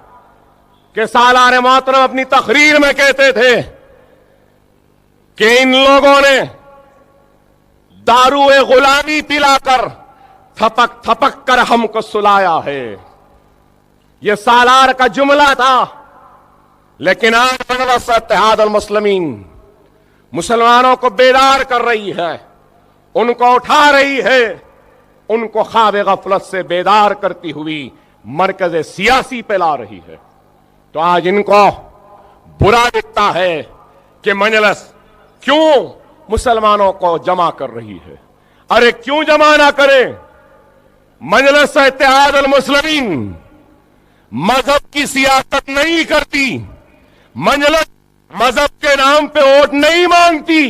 کہ سالار محترم اپنی تقریر میں کہتے تھے کہ ان لوگوں نے دارو غلامی پلا کر تھپک تھپک کر ہم کو سلایا ہے، یہ سالار کا جملہ تھا۔ لیکن آج مجلس اتحاد المسلمین مسلمانوں کو بیدار کر رہی ہے، ان کو اٹھا رہی ہے، ان کو خواب غفلت سے بیدار کرتی ہوئی مرکز سیاسی پہ لا رہی ہے۔ تو آج ان کو برا دکھتا ہے کہ مجلس کیوں مسلمانوں کو جمع کر رہی ہے۔ ارے کیوں جمع نہ کرے؟ مجلس اتحاد المسلمین مذہب کی سیاست نہیں کرتی، مجلس مذہب کے نام پہ ووٹ نہیں مانگتی،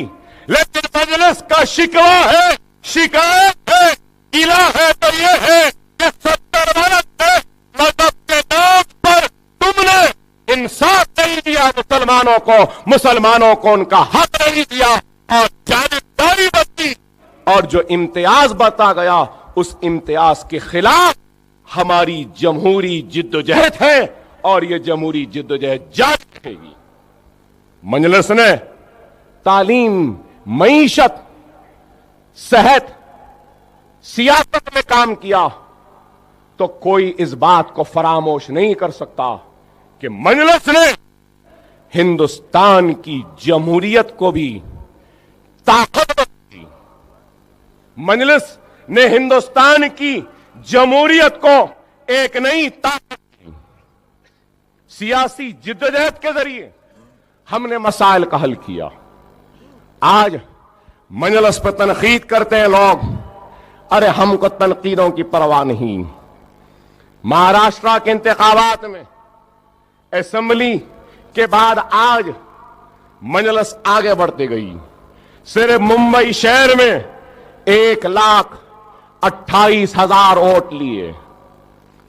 لیکن مجلس کا شکوہ ہے، شکایت ہے، گلہ ہے تو یہ ہے کہ 70 برس سے مذہب کے نام پر تم نے انصاف نہیں دیا مسلمانوں کو ان کا حق نہیں دیا اور جانبداری برتی، اور جو امتیاز برتا گیا اس امتیاز کے خلاف ہماری جمہوری جدوجہد ہے، اور یہ جمہوری جدوجہد جاری رہے گی۔ مجلس نے تعلیم، معیشت، صحت، سیاست میں کام کیا تو کوئی اس بات کو فراموش نہیں کر سکتا کہ مجلس نے ہندوستان کی جمہوریت کو بھی طاقت دی، مجلس نے ہندوستان کی جمہوریت کو ایک نئی طاقت دی۔ سیاسی جدوجہد کے ذریعے ہم نے مسائل کا حل کیا. آج مجلس پہ تنقید کرتے ہیں لوگ, ارے ہم کو تنقیدوں کی پرواہ نہیں. مہاراشٹرا کے انتخابات میں اسمبلی کے بعد آج مجلس آگے بڑھتے گئی. صرف ممبئی شہر میں 1,28,000 ووٹ لیے,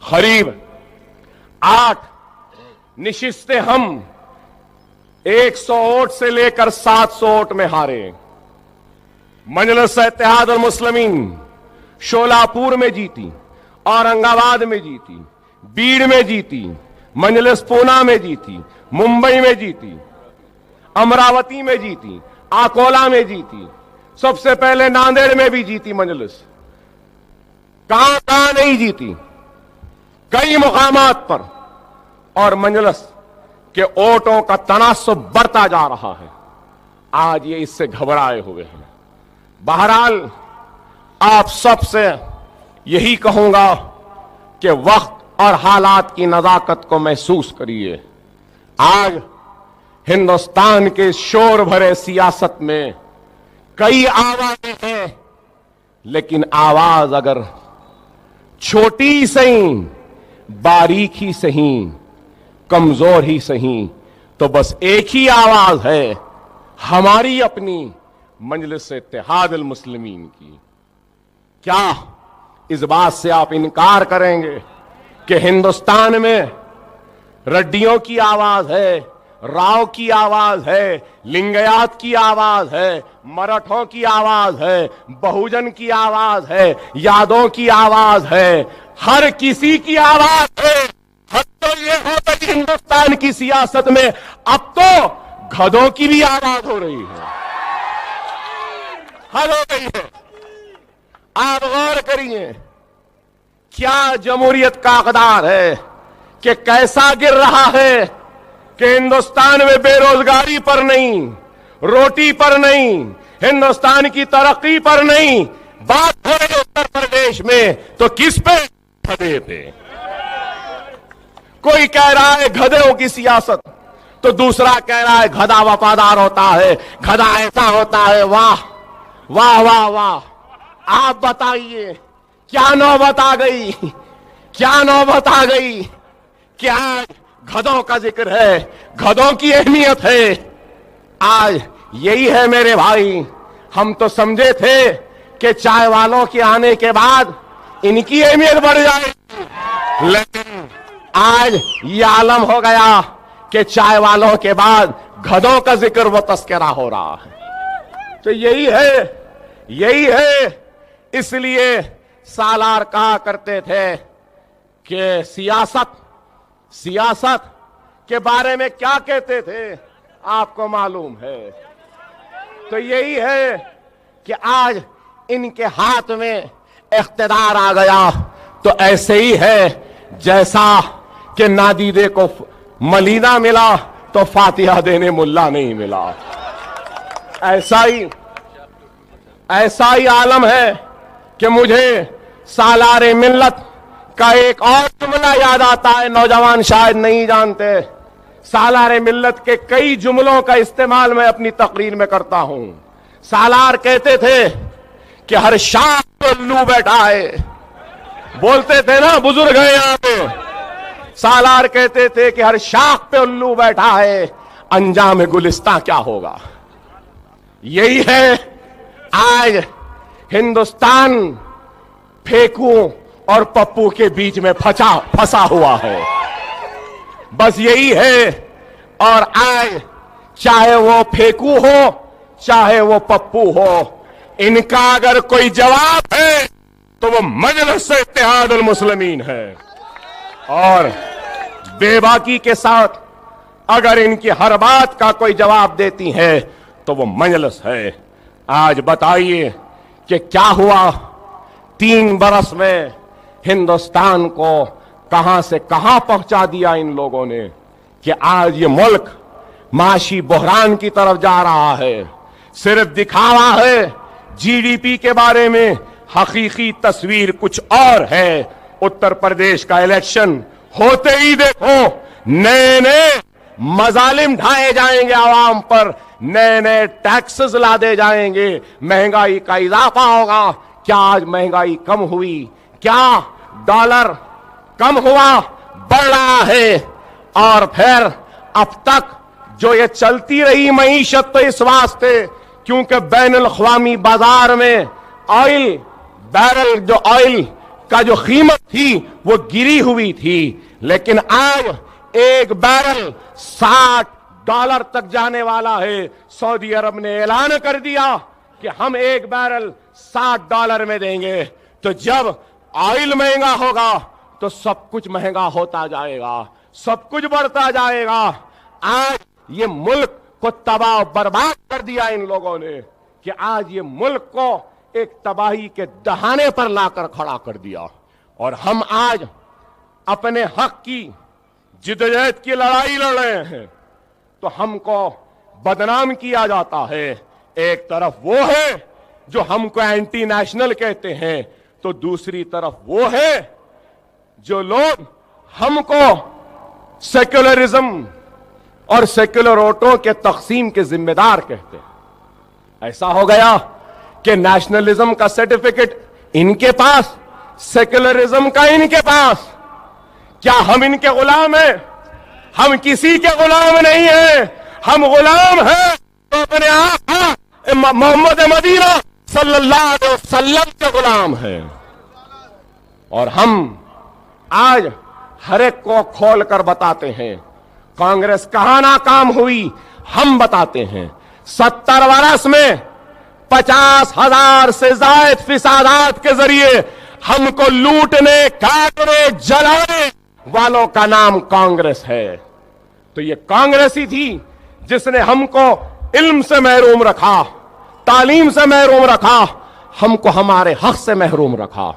قریب 8 نشستیں ہم 100 ووٹ سے لے کر 700 ووٹ میں ہارے. مجلس اتحاد المسلمین شولاپور میں جیتی, اورنگ آباد میں جیتی, بیڑ میں جیتی, مجلس پونا میں جیتی, ممبئی میں جیتی, امراوتی میں جیتی, آکولا میں جیتی, سب سے پہلے ناندیڑ میں بھی جیتی مجلس. کہاں کہاں نہیں جیتی, کئی مقامات پر. اور مجلس کے ووٹوں کا تناسب بڑھتا جا رہا ہے. آج یہ اس سے گھبرائے ہوئے ہیں. بہرحال آپ سب سے یہی کہوں گا کہ وقت اور حالات کی نزاکت کو محسوس کریے. آج ہندوستان کے شور بھرے سیاست میں کئی آوازیں ہیں, لیکن آواز اگر چھوٹی سہی, باریک ہی سہی, کمزور ہی سہی, تو بس ایک ہی آواز ہے, ہماری اپنی مجلس اتحاد المسلمین کی. کیا اس بات سے آپ انکار کریں گے کہ ہندوستان میں رڈیوں کی آواز ہے, راؤ کی آواز ہے, لنگیات کی آواز ہے, مراٹھوں کی آواز ہے, بہوجن کی آواز ہے, یادوں کی آواز ہے, ہر کسی کی آواز ہے. حد تو یہ ہوتا کہ ہندوستان کی سیاست میں اب تو گدھوں کی بھی آواز ہو رہی ہے. حد ہو گئی ہے. آپ غور کریے, کیا جمہوریت کا اقدار ہے کہ کیسا گر رہا ہے کہ ہندوستان میں بے روزگاری پر نہیں, روٹی پر نہیں, ہندوستان کی ترقی پر نہیں, بات ہو رہی اتر پردیش میں تو کس پہ؟ گدھے پہ. کوئی کہہ رہا ہے گدھوں کی سیاست, تو دوسرا کہہ رہا ہے گدھا وفادار ہوتا ہے, گدھا ایسا ہوتا ہے. واہ واہ واہ واہ. آپ بتائیے کیا نوبت آ گئی, کیا نوبت آ گئی کہ آج گدھوں کا ذکر ہے, گدھوں کی اہمیت ہے. آج یہی ہے میرے بھائی. ہم تو سمجھے تھے کہ چائے والوں کے آنے کے بعد ان کی اہمیت بڑھ جائے گی, لیکن آج یہ عالم ہو گیا کہ چائے والوں کے بعد گدھوں کا ذکر و تذکرہ ہو رہا ہے. تو یہی ہے. اس لیے سالار کہا کرتے تھے کہ سیاست کے بارے میں کیا کہتے تھے آپ کو معلوم ہے. تو یہی ہے کہ آج ان کے ہاتھ میں اقتدار آ گیا تو ایسے ہی ہے جیسا کہ نادیدے کو ملیدہ ملا تو فاتحہ دینے ملا نہیں ملا. ایسا ہی عالم ہے کہ مجھے سالار ملت کا ایک اور جملہ یاد آتا ہے, نوجوان شاید نہیں جانتے. سالار ملت کے کئی جملوں کا استعمال میں اپنی تقریر میں کرتا ہوں. سالار کہتے تھے کہ ہر شاخ پہ الو بیٹھا ہے. بولتے تھے نا بزرگ ہیں یہاں پہ. سالار کہتے تھے کہ ہر شاخ پہ الو بیٹھا ہے, انجام گلستاں کیا ہوگا. یہی ہے آج ہندوستان پھیکو اور پپو کے بیچ میں پھنسا ہوا ہے. بس یہی ہے. اور آج چاہے وہ پھیکو ہو چاہے وہ پپو ہو, ان کا اگر کوئی جواب ہے تو وہ مجلس اتحاد المسلمین ہے. اور بے باکی کے ساتھ اگر ان کی ہر بات کا کوئی جواب دیتی ہے تو وہ مجلس ہے. آج بتائیے کہ کیا ہوا 3 برس میں ہندوستان کو کہاں سے کہاں پہنچا دیا ان لوگوں نے کہ آج یہ ملک معاشی بحران کی طرف جا رہا ہے. صرف دکھاوا ہے جی ڈی پی کے بارے میں, حقیقی تصویر کچھ اور ہے. اتر پردیش کا الیکشن ہوتے ہی دیکھو نئے نئے مظالم ڈھائے جائیں گے عوام پر, نئے نئے ٹیکسز لادے جائیں گے, مہنگائی کا اضافہ ہوگا. کیا آج مہنگائی کم ہوئی؟ کیا ڈالر کم ہوا؟ بڑھ رہا ہے. اور پھر اب تک جو یہ چلتی رہی معیشت تو اس واسطے کیونکہ بین الاقوامی بازار میں آئل بیرل, جو آئل کا جو قیمت تھی وہ گری ہوئی تھی, لیکن آج ایک بیرل $60 تک جانے والا ہے. سعودی عرب نے اعلان کر دیا کہ ہم ایک بیرل $60 میں دیں گے. تو جب آئل مہنگا ہوگا تو سب کچھ مہنگا ہوتا جائے گا, سب کچھ بڑھتا جائے گا. آج یہ ملک کو تباہ و برباد کر دیا ان لوگوں نے کہ آج یہ ملک کو ایک تباہی کے دہانے پر لا کر کھڑا کر دیا. اور ہم آج اپنے حق کی جدوجہد کی لڑائی لڑ رہے ہیں تو ہم کو بدنام کیا جاتا ہے. ایک طرف وہ ہے جو ہم کو اینٹی نیشنل کہتے ہیں, تو دوسری طرف وہ ہے جو لوگ ہم کو سیکولرزم اور سیکولر ووٹوں کے تقسیم کے ذمہ دار کہتے ہیں. ایسا ہو گیا کہ نیشنلزم کا سرٹیفکیٹ ان کے پاس, سیکولرزم کا ان کے پاس. کیا ہم ان کے غلام ہیں؟ ہم کسی کے غلام نہیں ہیں. ہم غلام ہیں تو اپنے آقا محمد مدینہ صلی اللہ علیہ وسلم کے غلام ہیں. اور ہم آج ہر ایک کو کھول کر بتاتے ہیں کانگریس کہاں ناکام ہوئی. ہم بتاتے ہیں 70 برس میں 50,000 سے زائد فسادات کے ذریعے ہم کو لوٹنے, کاٹنے, جلانے والوں کا نام کانگریس ہے. تو یہ کانگریس ہی تھی جس نے ہم کو علم سے محروم رکھا, تعلیم سے محروم رکھا, ہم کو ہمارے حق سے محروم رکھا.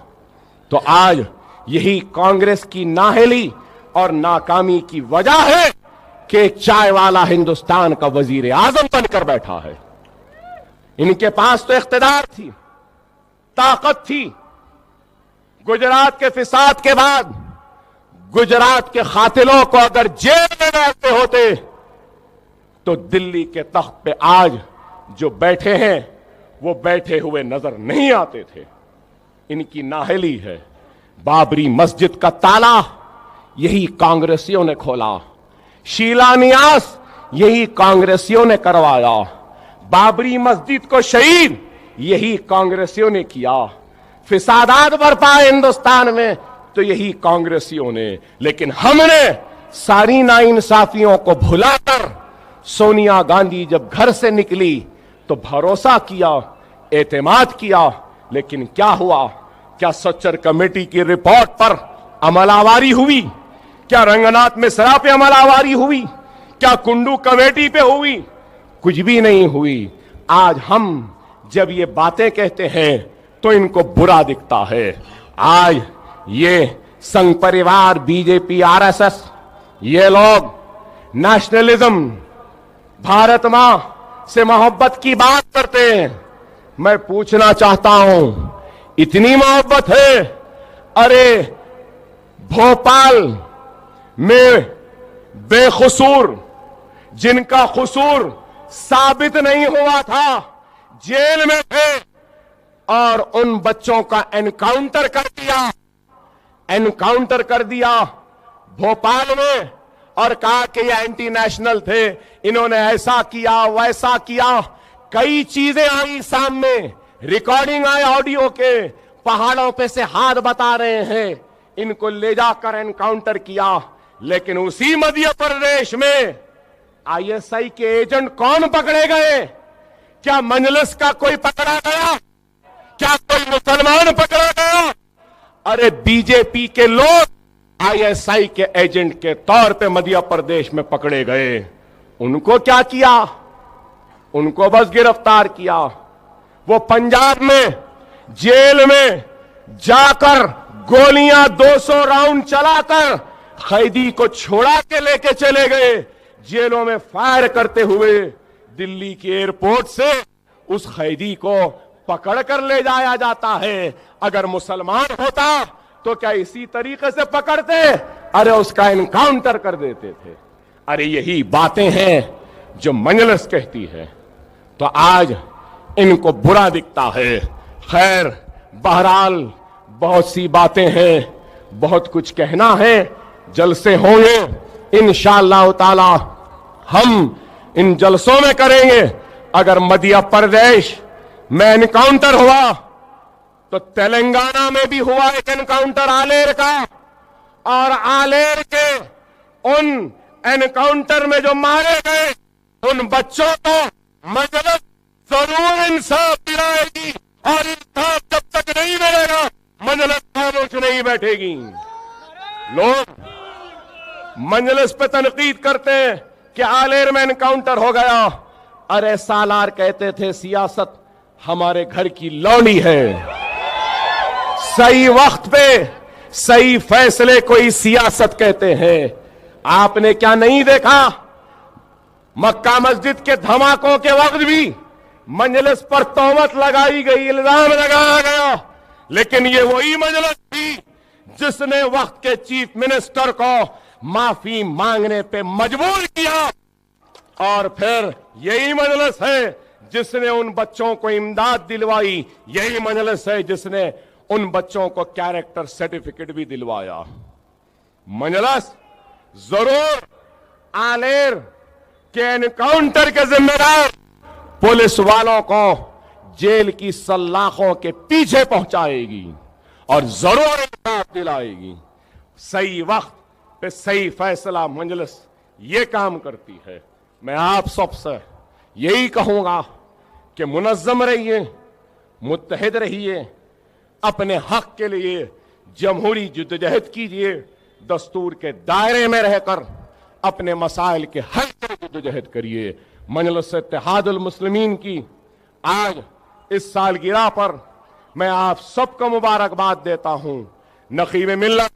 تو آج یہی کانگریس کی نااہلی اور ناکامی کی وجہ ہے کہ ایک چائے والا ہندوستان کا وزیر اعظم بن کر بیٹھا ہے. ان کے پاس تو اقتدار تھی, طاقت تھی. گجرات کے فساد کے بعد گجرات کے قاتلوں کو اگر جیل میں ڈالتے ہوتے تو دلی کے تخت پہ آج جو بیٹھے ہیں وہ بیٹھے ہوئے نظر نہیں آتے تھے. ان کی نااہلی ہے. بابری مسجد کا تالا یہی کانگریسیوں نے کھولا, شیلا نیاس یہی کانگریسیوں نے کروایا, بابری مسجد کو شہید یہی کانگریسیوں نے کیا, فسادات برپا ہندوستان میں تو یہی کانگریسیوں نے. لیکن ہم نے ساری ناانصافیوں کو بھلا کر سونیا گاندھی جب گھر سے نکلی تو بھروسہ کیا, اعتماد کیا. لیکن کیا ہوا؟ کیا سچر کمیٹی کی رپورٹ پر عمل آوری ہوئی؟ کیا رنگناتھ مشرا پہ عمل آوری ہوئی؟ کیا کنڈو کمیٹی پہ ہوئی؟ کچھ بھی نہیں ہوئی. آج ہم جب یہ باتیں کہتے ہیں تو ان کو برا دکھتا ہے. آج یہ سنگھ پریوار, بی جے پی, آر ایس ایس, یہ لوگ نیشنلزم, بھارت ماں سے محبت کی بات کرتے ہیں. میں پوچھنا چاہتا ہوں, اتنی محبت ہے؟ ارے بھوپال میں بے قصور, جن کا قصور ثابت نہیں ہوا تھا, جیل میں تھے اور ان بچوں کا انکاؤنٹر کر دیا بھوپال میں, اور کہا کہ یہ اینٹی نیشنل تھے, انہوں نے ایسا کیا ویسا کیا. کئی چیزیں آئی سامنے, ریکارڈنگ آئی آڈیو کے, پہاڑوں پہ سے ہاتھ بتا رہے ہیں. ان کو لے جا کر انکاؤنٹر کیا. لیکن اسی مدھیہ پردیش میں آئی ایس آئی کے ایجنٹ کون پکڑے گئے؟ کیا مجلس کا کوئی پکڑا گیا؟ کیا کوئی مسلمان پکڑا گیا؟ ارے بی جے پی کے لوگ آئی ایس آئی کے ایجنٹ کے طور پہ مدھیہ پردیش میں پکڑے گئے. ان کو کیا کیا؟ ان کو بس گرفتار کیا. وہ پنجاب میں جیل میں جا کر گولیاں 200 راؤنڈ چلا کر قیدی کو چھوڑا کے لے کے چلے گئے. جیلوں میں فائر کرتے ہوئے دلی کی ایئرپورٹ سے اس قیدی کو پکڑ کر لے جایا جاتا ہے. اگر مسلمان ہوتا تو کیا اسی طریقے سے پکڑتے؟ ارے اس کا انکاؤنٹر کر دیتے تھے. ارے یہی باتیں ہیں جو مجلس کہتی ہے, تو آج ان کو برا دکھتا ہے. خیر بہرحال بہت سی باتیں ہیں, بہت کچھ کہنا ہے, جلسے ہوں گے انشاءاللہ تعالی, ہم ان جلسوں میں کریں گے. اگر مدھیہ پردیش میں انکاؤنٹر ہوا تو تلنگانہ میں بھی ہوا ایک انکاؤنٹر آلیر کا, اور آلیر کے ان انکاؤنٹر میں جو مارے گئے ان بچوں کو مجلس ضرور انصاف دلائے گی, اور انصاف جب تک نہیں ملے گا مجلس خاموش نہیں بیٹھے گی. لوگ مجلس پہ تنقید کرتے ہیں کہ آلیر میں انکاؤنٹر ہو گیا. ارے سالار کہتے تھے سیاست ہمارے گھر کی لونڈی ہے, صحیح وقت پہ صحیح فیصلے کوئی سیاست کہتے ہیں. آپ نے کیا نہیں دیکھا, مکہ مسجد کے دھماکوں کے وقت بھی مجلس پر تہمت لگائی گئی, الزام لگایا گیا, لیکن یہ وہی مجلس تھی جس نے وقت کے چیف منسٹر کو معافی مانگنے پہ مجبور کیا, اور پھر یہی مجلس ہے جس نے ان بچوں کو امداد دلوائی, یہی مجلس ہے جس نے ان بچوں کو کیریکٹر سرٹیفکیٹ بھی دلوایا. مجلس ضرور آلیر کے انکاؤنٹر کے ذمہ دار پولیس والوں کو جیل کی سلاخوں کے پیچھے پہنچائے گی اور ضرور انصاف دلائے گی. صحیح وقت پہ صحیح فیصلہ مجلس یہ کام کرتی ہے. میں آپ سب سے یہی کہوں گا کہ منظم رہیے, متحد رہیے, اپنے حق کے لیے جمہوری جدوجہد کیجیے, دستور کے دائرے میں رہ کر اپنے مسائل کے حل کی جدوجہد کریے. مجلس اتحاد المسلمین کی آج اس سالگرہ پر میں آپ سب کو مبارکباد دیتا ہوں. نقیب ملت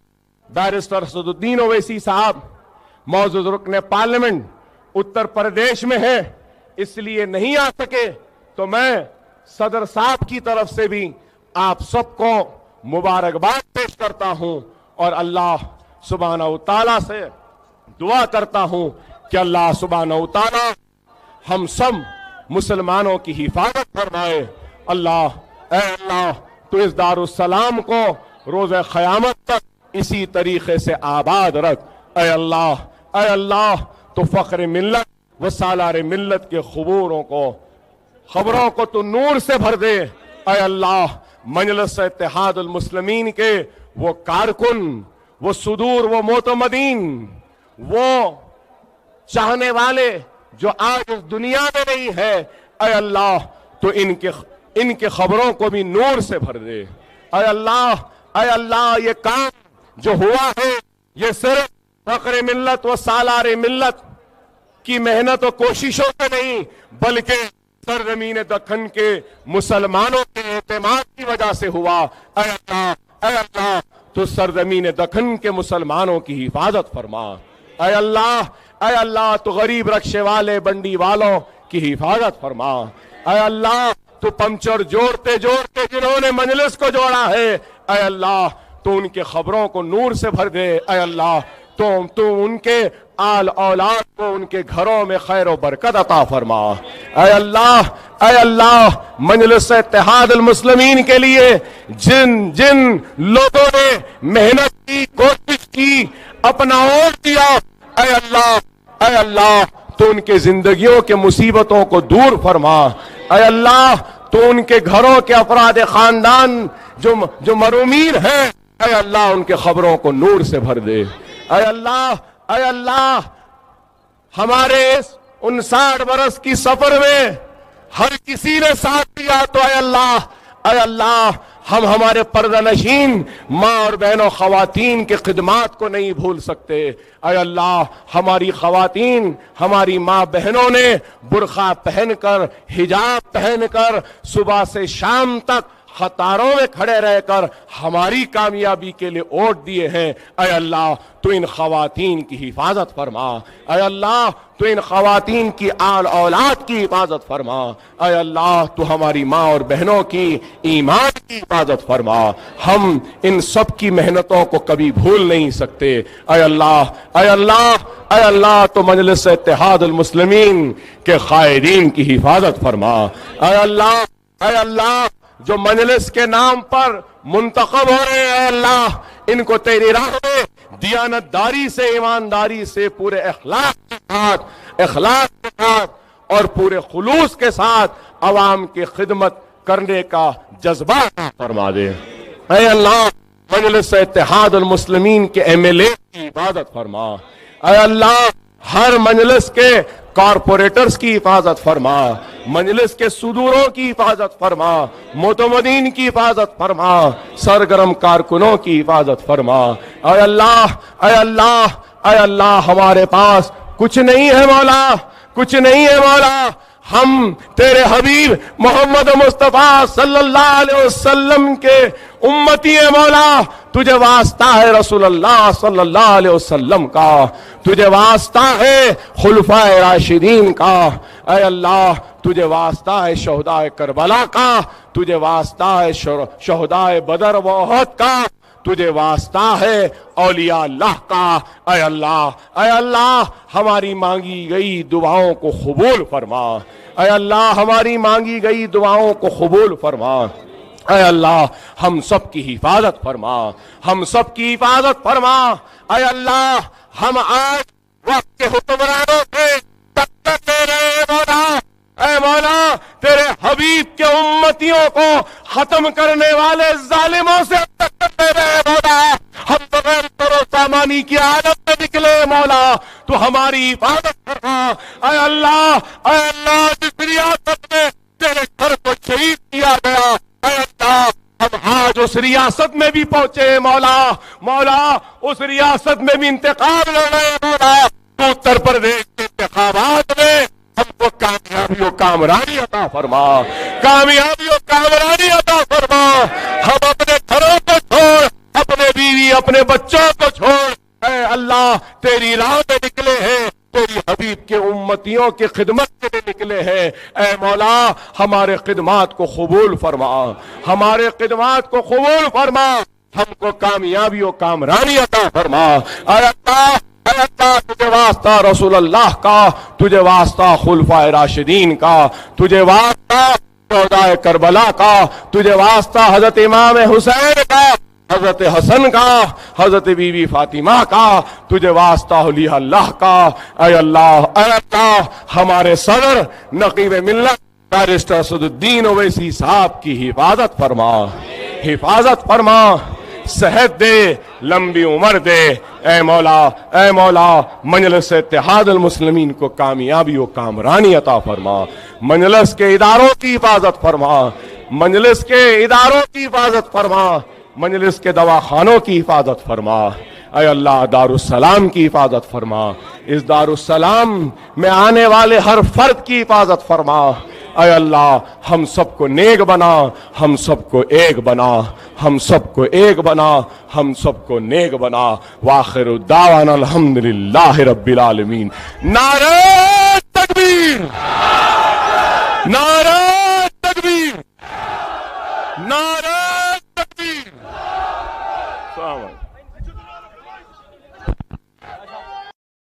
بیرسٹر اسد الدین اویسی صاحب معزز رکن پارلیمنٹ اتر پردیش میں ہے, اس لیے نہیں آ سکے, تو میں صدر صاحب کی طرف سے بھی آپ سب کو مبارکباد پیش کرتا ہوں, اور اللہ سبحانہ و تعالیٰ سے دعا کرتا ہوں کہ اللہ سبحانہ و تعالیٰ ہم سب مسلمانوں کی حفاظت فرمائے. اللہ اے اللہ تو اس دارالسلام کو روز قیامت تک اسی طریقے سے آباد رکھ. اے اللہ تو فخر ملت و سالار ملت کے خبروں کو تو نور سے بھر دے. اے اللہ مجلس اتحاد المسلمین کے وہ کارکن, وہ صدور, وہ معتمدین, وہ چاہنے والے جو آج اس دنیا میں نہیں ہے, اے اللہ تو ان کے خبروں کو بھی نور سے بھر دے. اے اللہ یہ کام جو ہوا ہے یہ صرف فخر ملت و سالار ملت کی محنت و کوششوں سے نہیں, بلکہ سرزمین دکن کے مسلمانوں کے اعتماد کی وجہ سے ہوا. اے اللہ تو سرزمین دکن کے مسلمانوں کی حفاظت فرما. اے اللہ تو غریب رکشے والے بنڈی والوں کی حفاظت فرما. اے اللہ تو پنچر جوڑتے جوڑتے جنہوں نے مجلس کو جوڑا ہے, اے اللہ تو ان کے خبروں کو نور سے بھر دے. اے اللہ تو ان کے آل اولاد کو ان کے گھروں میں خیر و برکت عطا فرما. اے اللہ مجلس اتحاد المسلمین کے لیے جن لوگوں نے محنت کی, کوشش کی, اپنا ووٹ دیا, اے اللہ تو ان کے زندگیوں کے مصیبتوں کو دور فرما. اے اللہ تو ان کے گھروں کے افراد خاندان جو مرومین ہیں, اے اللہ ان کے خبروں کو نور سے بھر دے. اے اللہ ہمارے 59 برس کی سفر میں ہر کسی نے ساتھ دیا, تو اے اللہ ہم ہمارے پردہ نشین ماں اور بہنوں خواتین کے خدمات کو نہیں بھول سکتے. اے اللہ ہماری خواتین, ہماری ماں بہنوں نے برقع پہن کر, حجاب پہن کر صبح سے شام تک قطاروں میں کھڑے رہ کر ہماری کامیابی کے لیے ووٹ دیے ہیں، اے اللہ تو ان خواتین کی حفاظت فرما، اے اللہ تو ان خواتین کی آل اولاد کی حفاظت فرما، اے اللہ تو ہماری ماں اور بہنوں کی ایمان کی حفاظت فرما۔ ہم ان سب کی محنتوں کو کبھی بھول نہیں سکتے، اے اللہ اے اللہ اے اللہ تو مجلس اتحاد المسلمین کے قائدین کی حفاظت فرما، اے اللہ جو مجلس کے نام پر منتخب ہو رہے ہیں، اے اللہ ان کو تیری راہ میں دیانتداری سے، ایمانداری سے، پورے اخلاق کے ساتھ اور پورے خلوص کے ساتھ عوام کی خدمت کرنے کا جذبہ فرما دے۔ اے اللہ مجلس اتحاد المسلمین کے ایم ایل اے کی حفاظت فرما، اے اللہ ہر مجلس کے کارپوریٹرز کی حفاظت فرما، مجلس کے صدوروں کی حفاظت فرما، معتمدین کی حفاظت فرما، سرگرم کارکنوں کی حفاظت فرما۔ اے اللہ اے اللہ اے اللہ ہمارے پاس کچھ نہیں ہے مولا، کچھ نہیں ہے مولا، ہم تیرے حبیب محمد مصطفیٰ صلی اللہ علیہ وسلم کے امتی ہیں مولا، تجھے واسطہ ہے رسول اللہ صلی اللہ علیہ وسلم کا، تجھے واسطہ ہے خلفائے راشدین کا، اے اللہ تجھے واسطہ ہے شہداء کربلا کا، تجھے واسطہ ہے شہداء بدر و احد کا، تجھے واسطہ ہے اولیاء اللہ کا۔ اے اللہ ہماری مانگی گئی دعاؤں کو قبول فرما، اے اللہ ہماری مانگی گئی دعاؤں کو قبول فرما، اے اللہ ہم سب کی حفاظت فرما، ہم سب کی حفاظت فرما، اے اللہ ہم آج وقت کے حکمرانوں سے ٹکر لے رہے ہیں مولا، اے مولا تیرے حبیب کے امتیوں کو ختم کرنے والے ظالموں سے ٹکر لے رہے ہیں مولا، ہم بغیر تر و سامانی کی حالت میں نکلے مولا، تو ہماری حفاظت فرما، اے اللہ جس ریاست میں تیرے گھر کو شہید کیا گیا، اے اللہ ہم آج اس ریاست میں بھی پہنچے ہیں مولا اس ریاست میں بھی انتخاب لڑ رہے ہیں مولا، اتر پردیش کے انتخابات میں ہم کو کامیابی و کامرانی عطا فرما، کامیابی و کامرانی عطا فرما، ہم اپنے گھروں کو چھوڑ، اپنے بیوی اپنے بچوں کو چھوڑ، اے اللہ تیری راہ میں نکلے ہیں، تیری حبیب کے امتیوں کی خدمت کے لیے نکلے ہیں، اے مولا ہمارے خدمات کو قبول فرما، ہمارے خدمات کو قبول فرما، ہم کو کامیابی و کامرانی عطا فرما، اے اللہ تجھے واسطہ رسول اللہ کا، تجھے واسطہ خلفائے راشدین کا، تجھے واسطہ شہدائے کربلا کا، تجھے واسطہ حضرت امام حسین کا، حضرت حسن کا، حضرت بی بی فاطمہ کا، تجھے واسطہ اولیاء اللہ کا، اے اللہ ہمارے صدر نقیب ملت بیرسٹر اسد الدین اویسی صاحب کی حفاظت فرما، صحت دے، لمبی عمر دے، اے مولا مجلس اتحاد المسلمین کو کامیابی و کامرانی عطا فرما، مجلس کے اداروں کی حفاظت فرما، مجلس کے اداروں کی حفاظت فرما، مجلس کے دواخانوں کی حفاظت فرما، اے اللہ دارالسلام کی حفاظت فرما، اس دارالسلام میں آنے والے ہر فرد کی حفاظت فرما، اے اللہ ہم سب کو نیک بنا، ہم سب کو ایک بنا، ہم سب کو ایک بنا، ہم سب کو نیک بنا، وآخر الدعوانا الحمدللہ رب العالمین۔ نعرہ تکبیر۔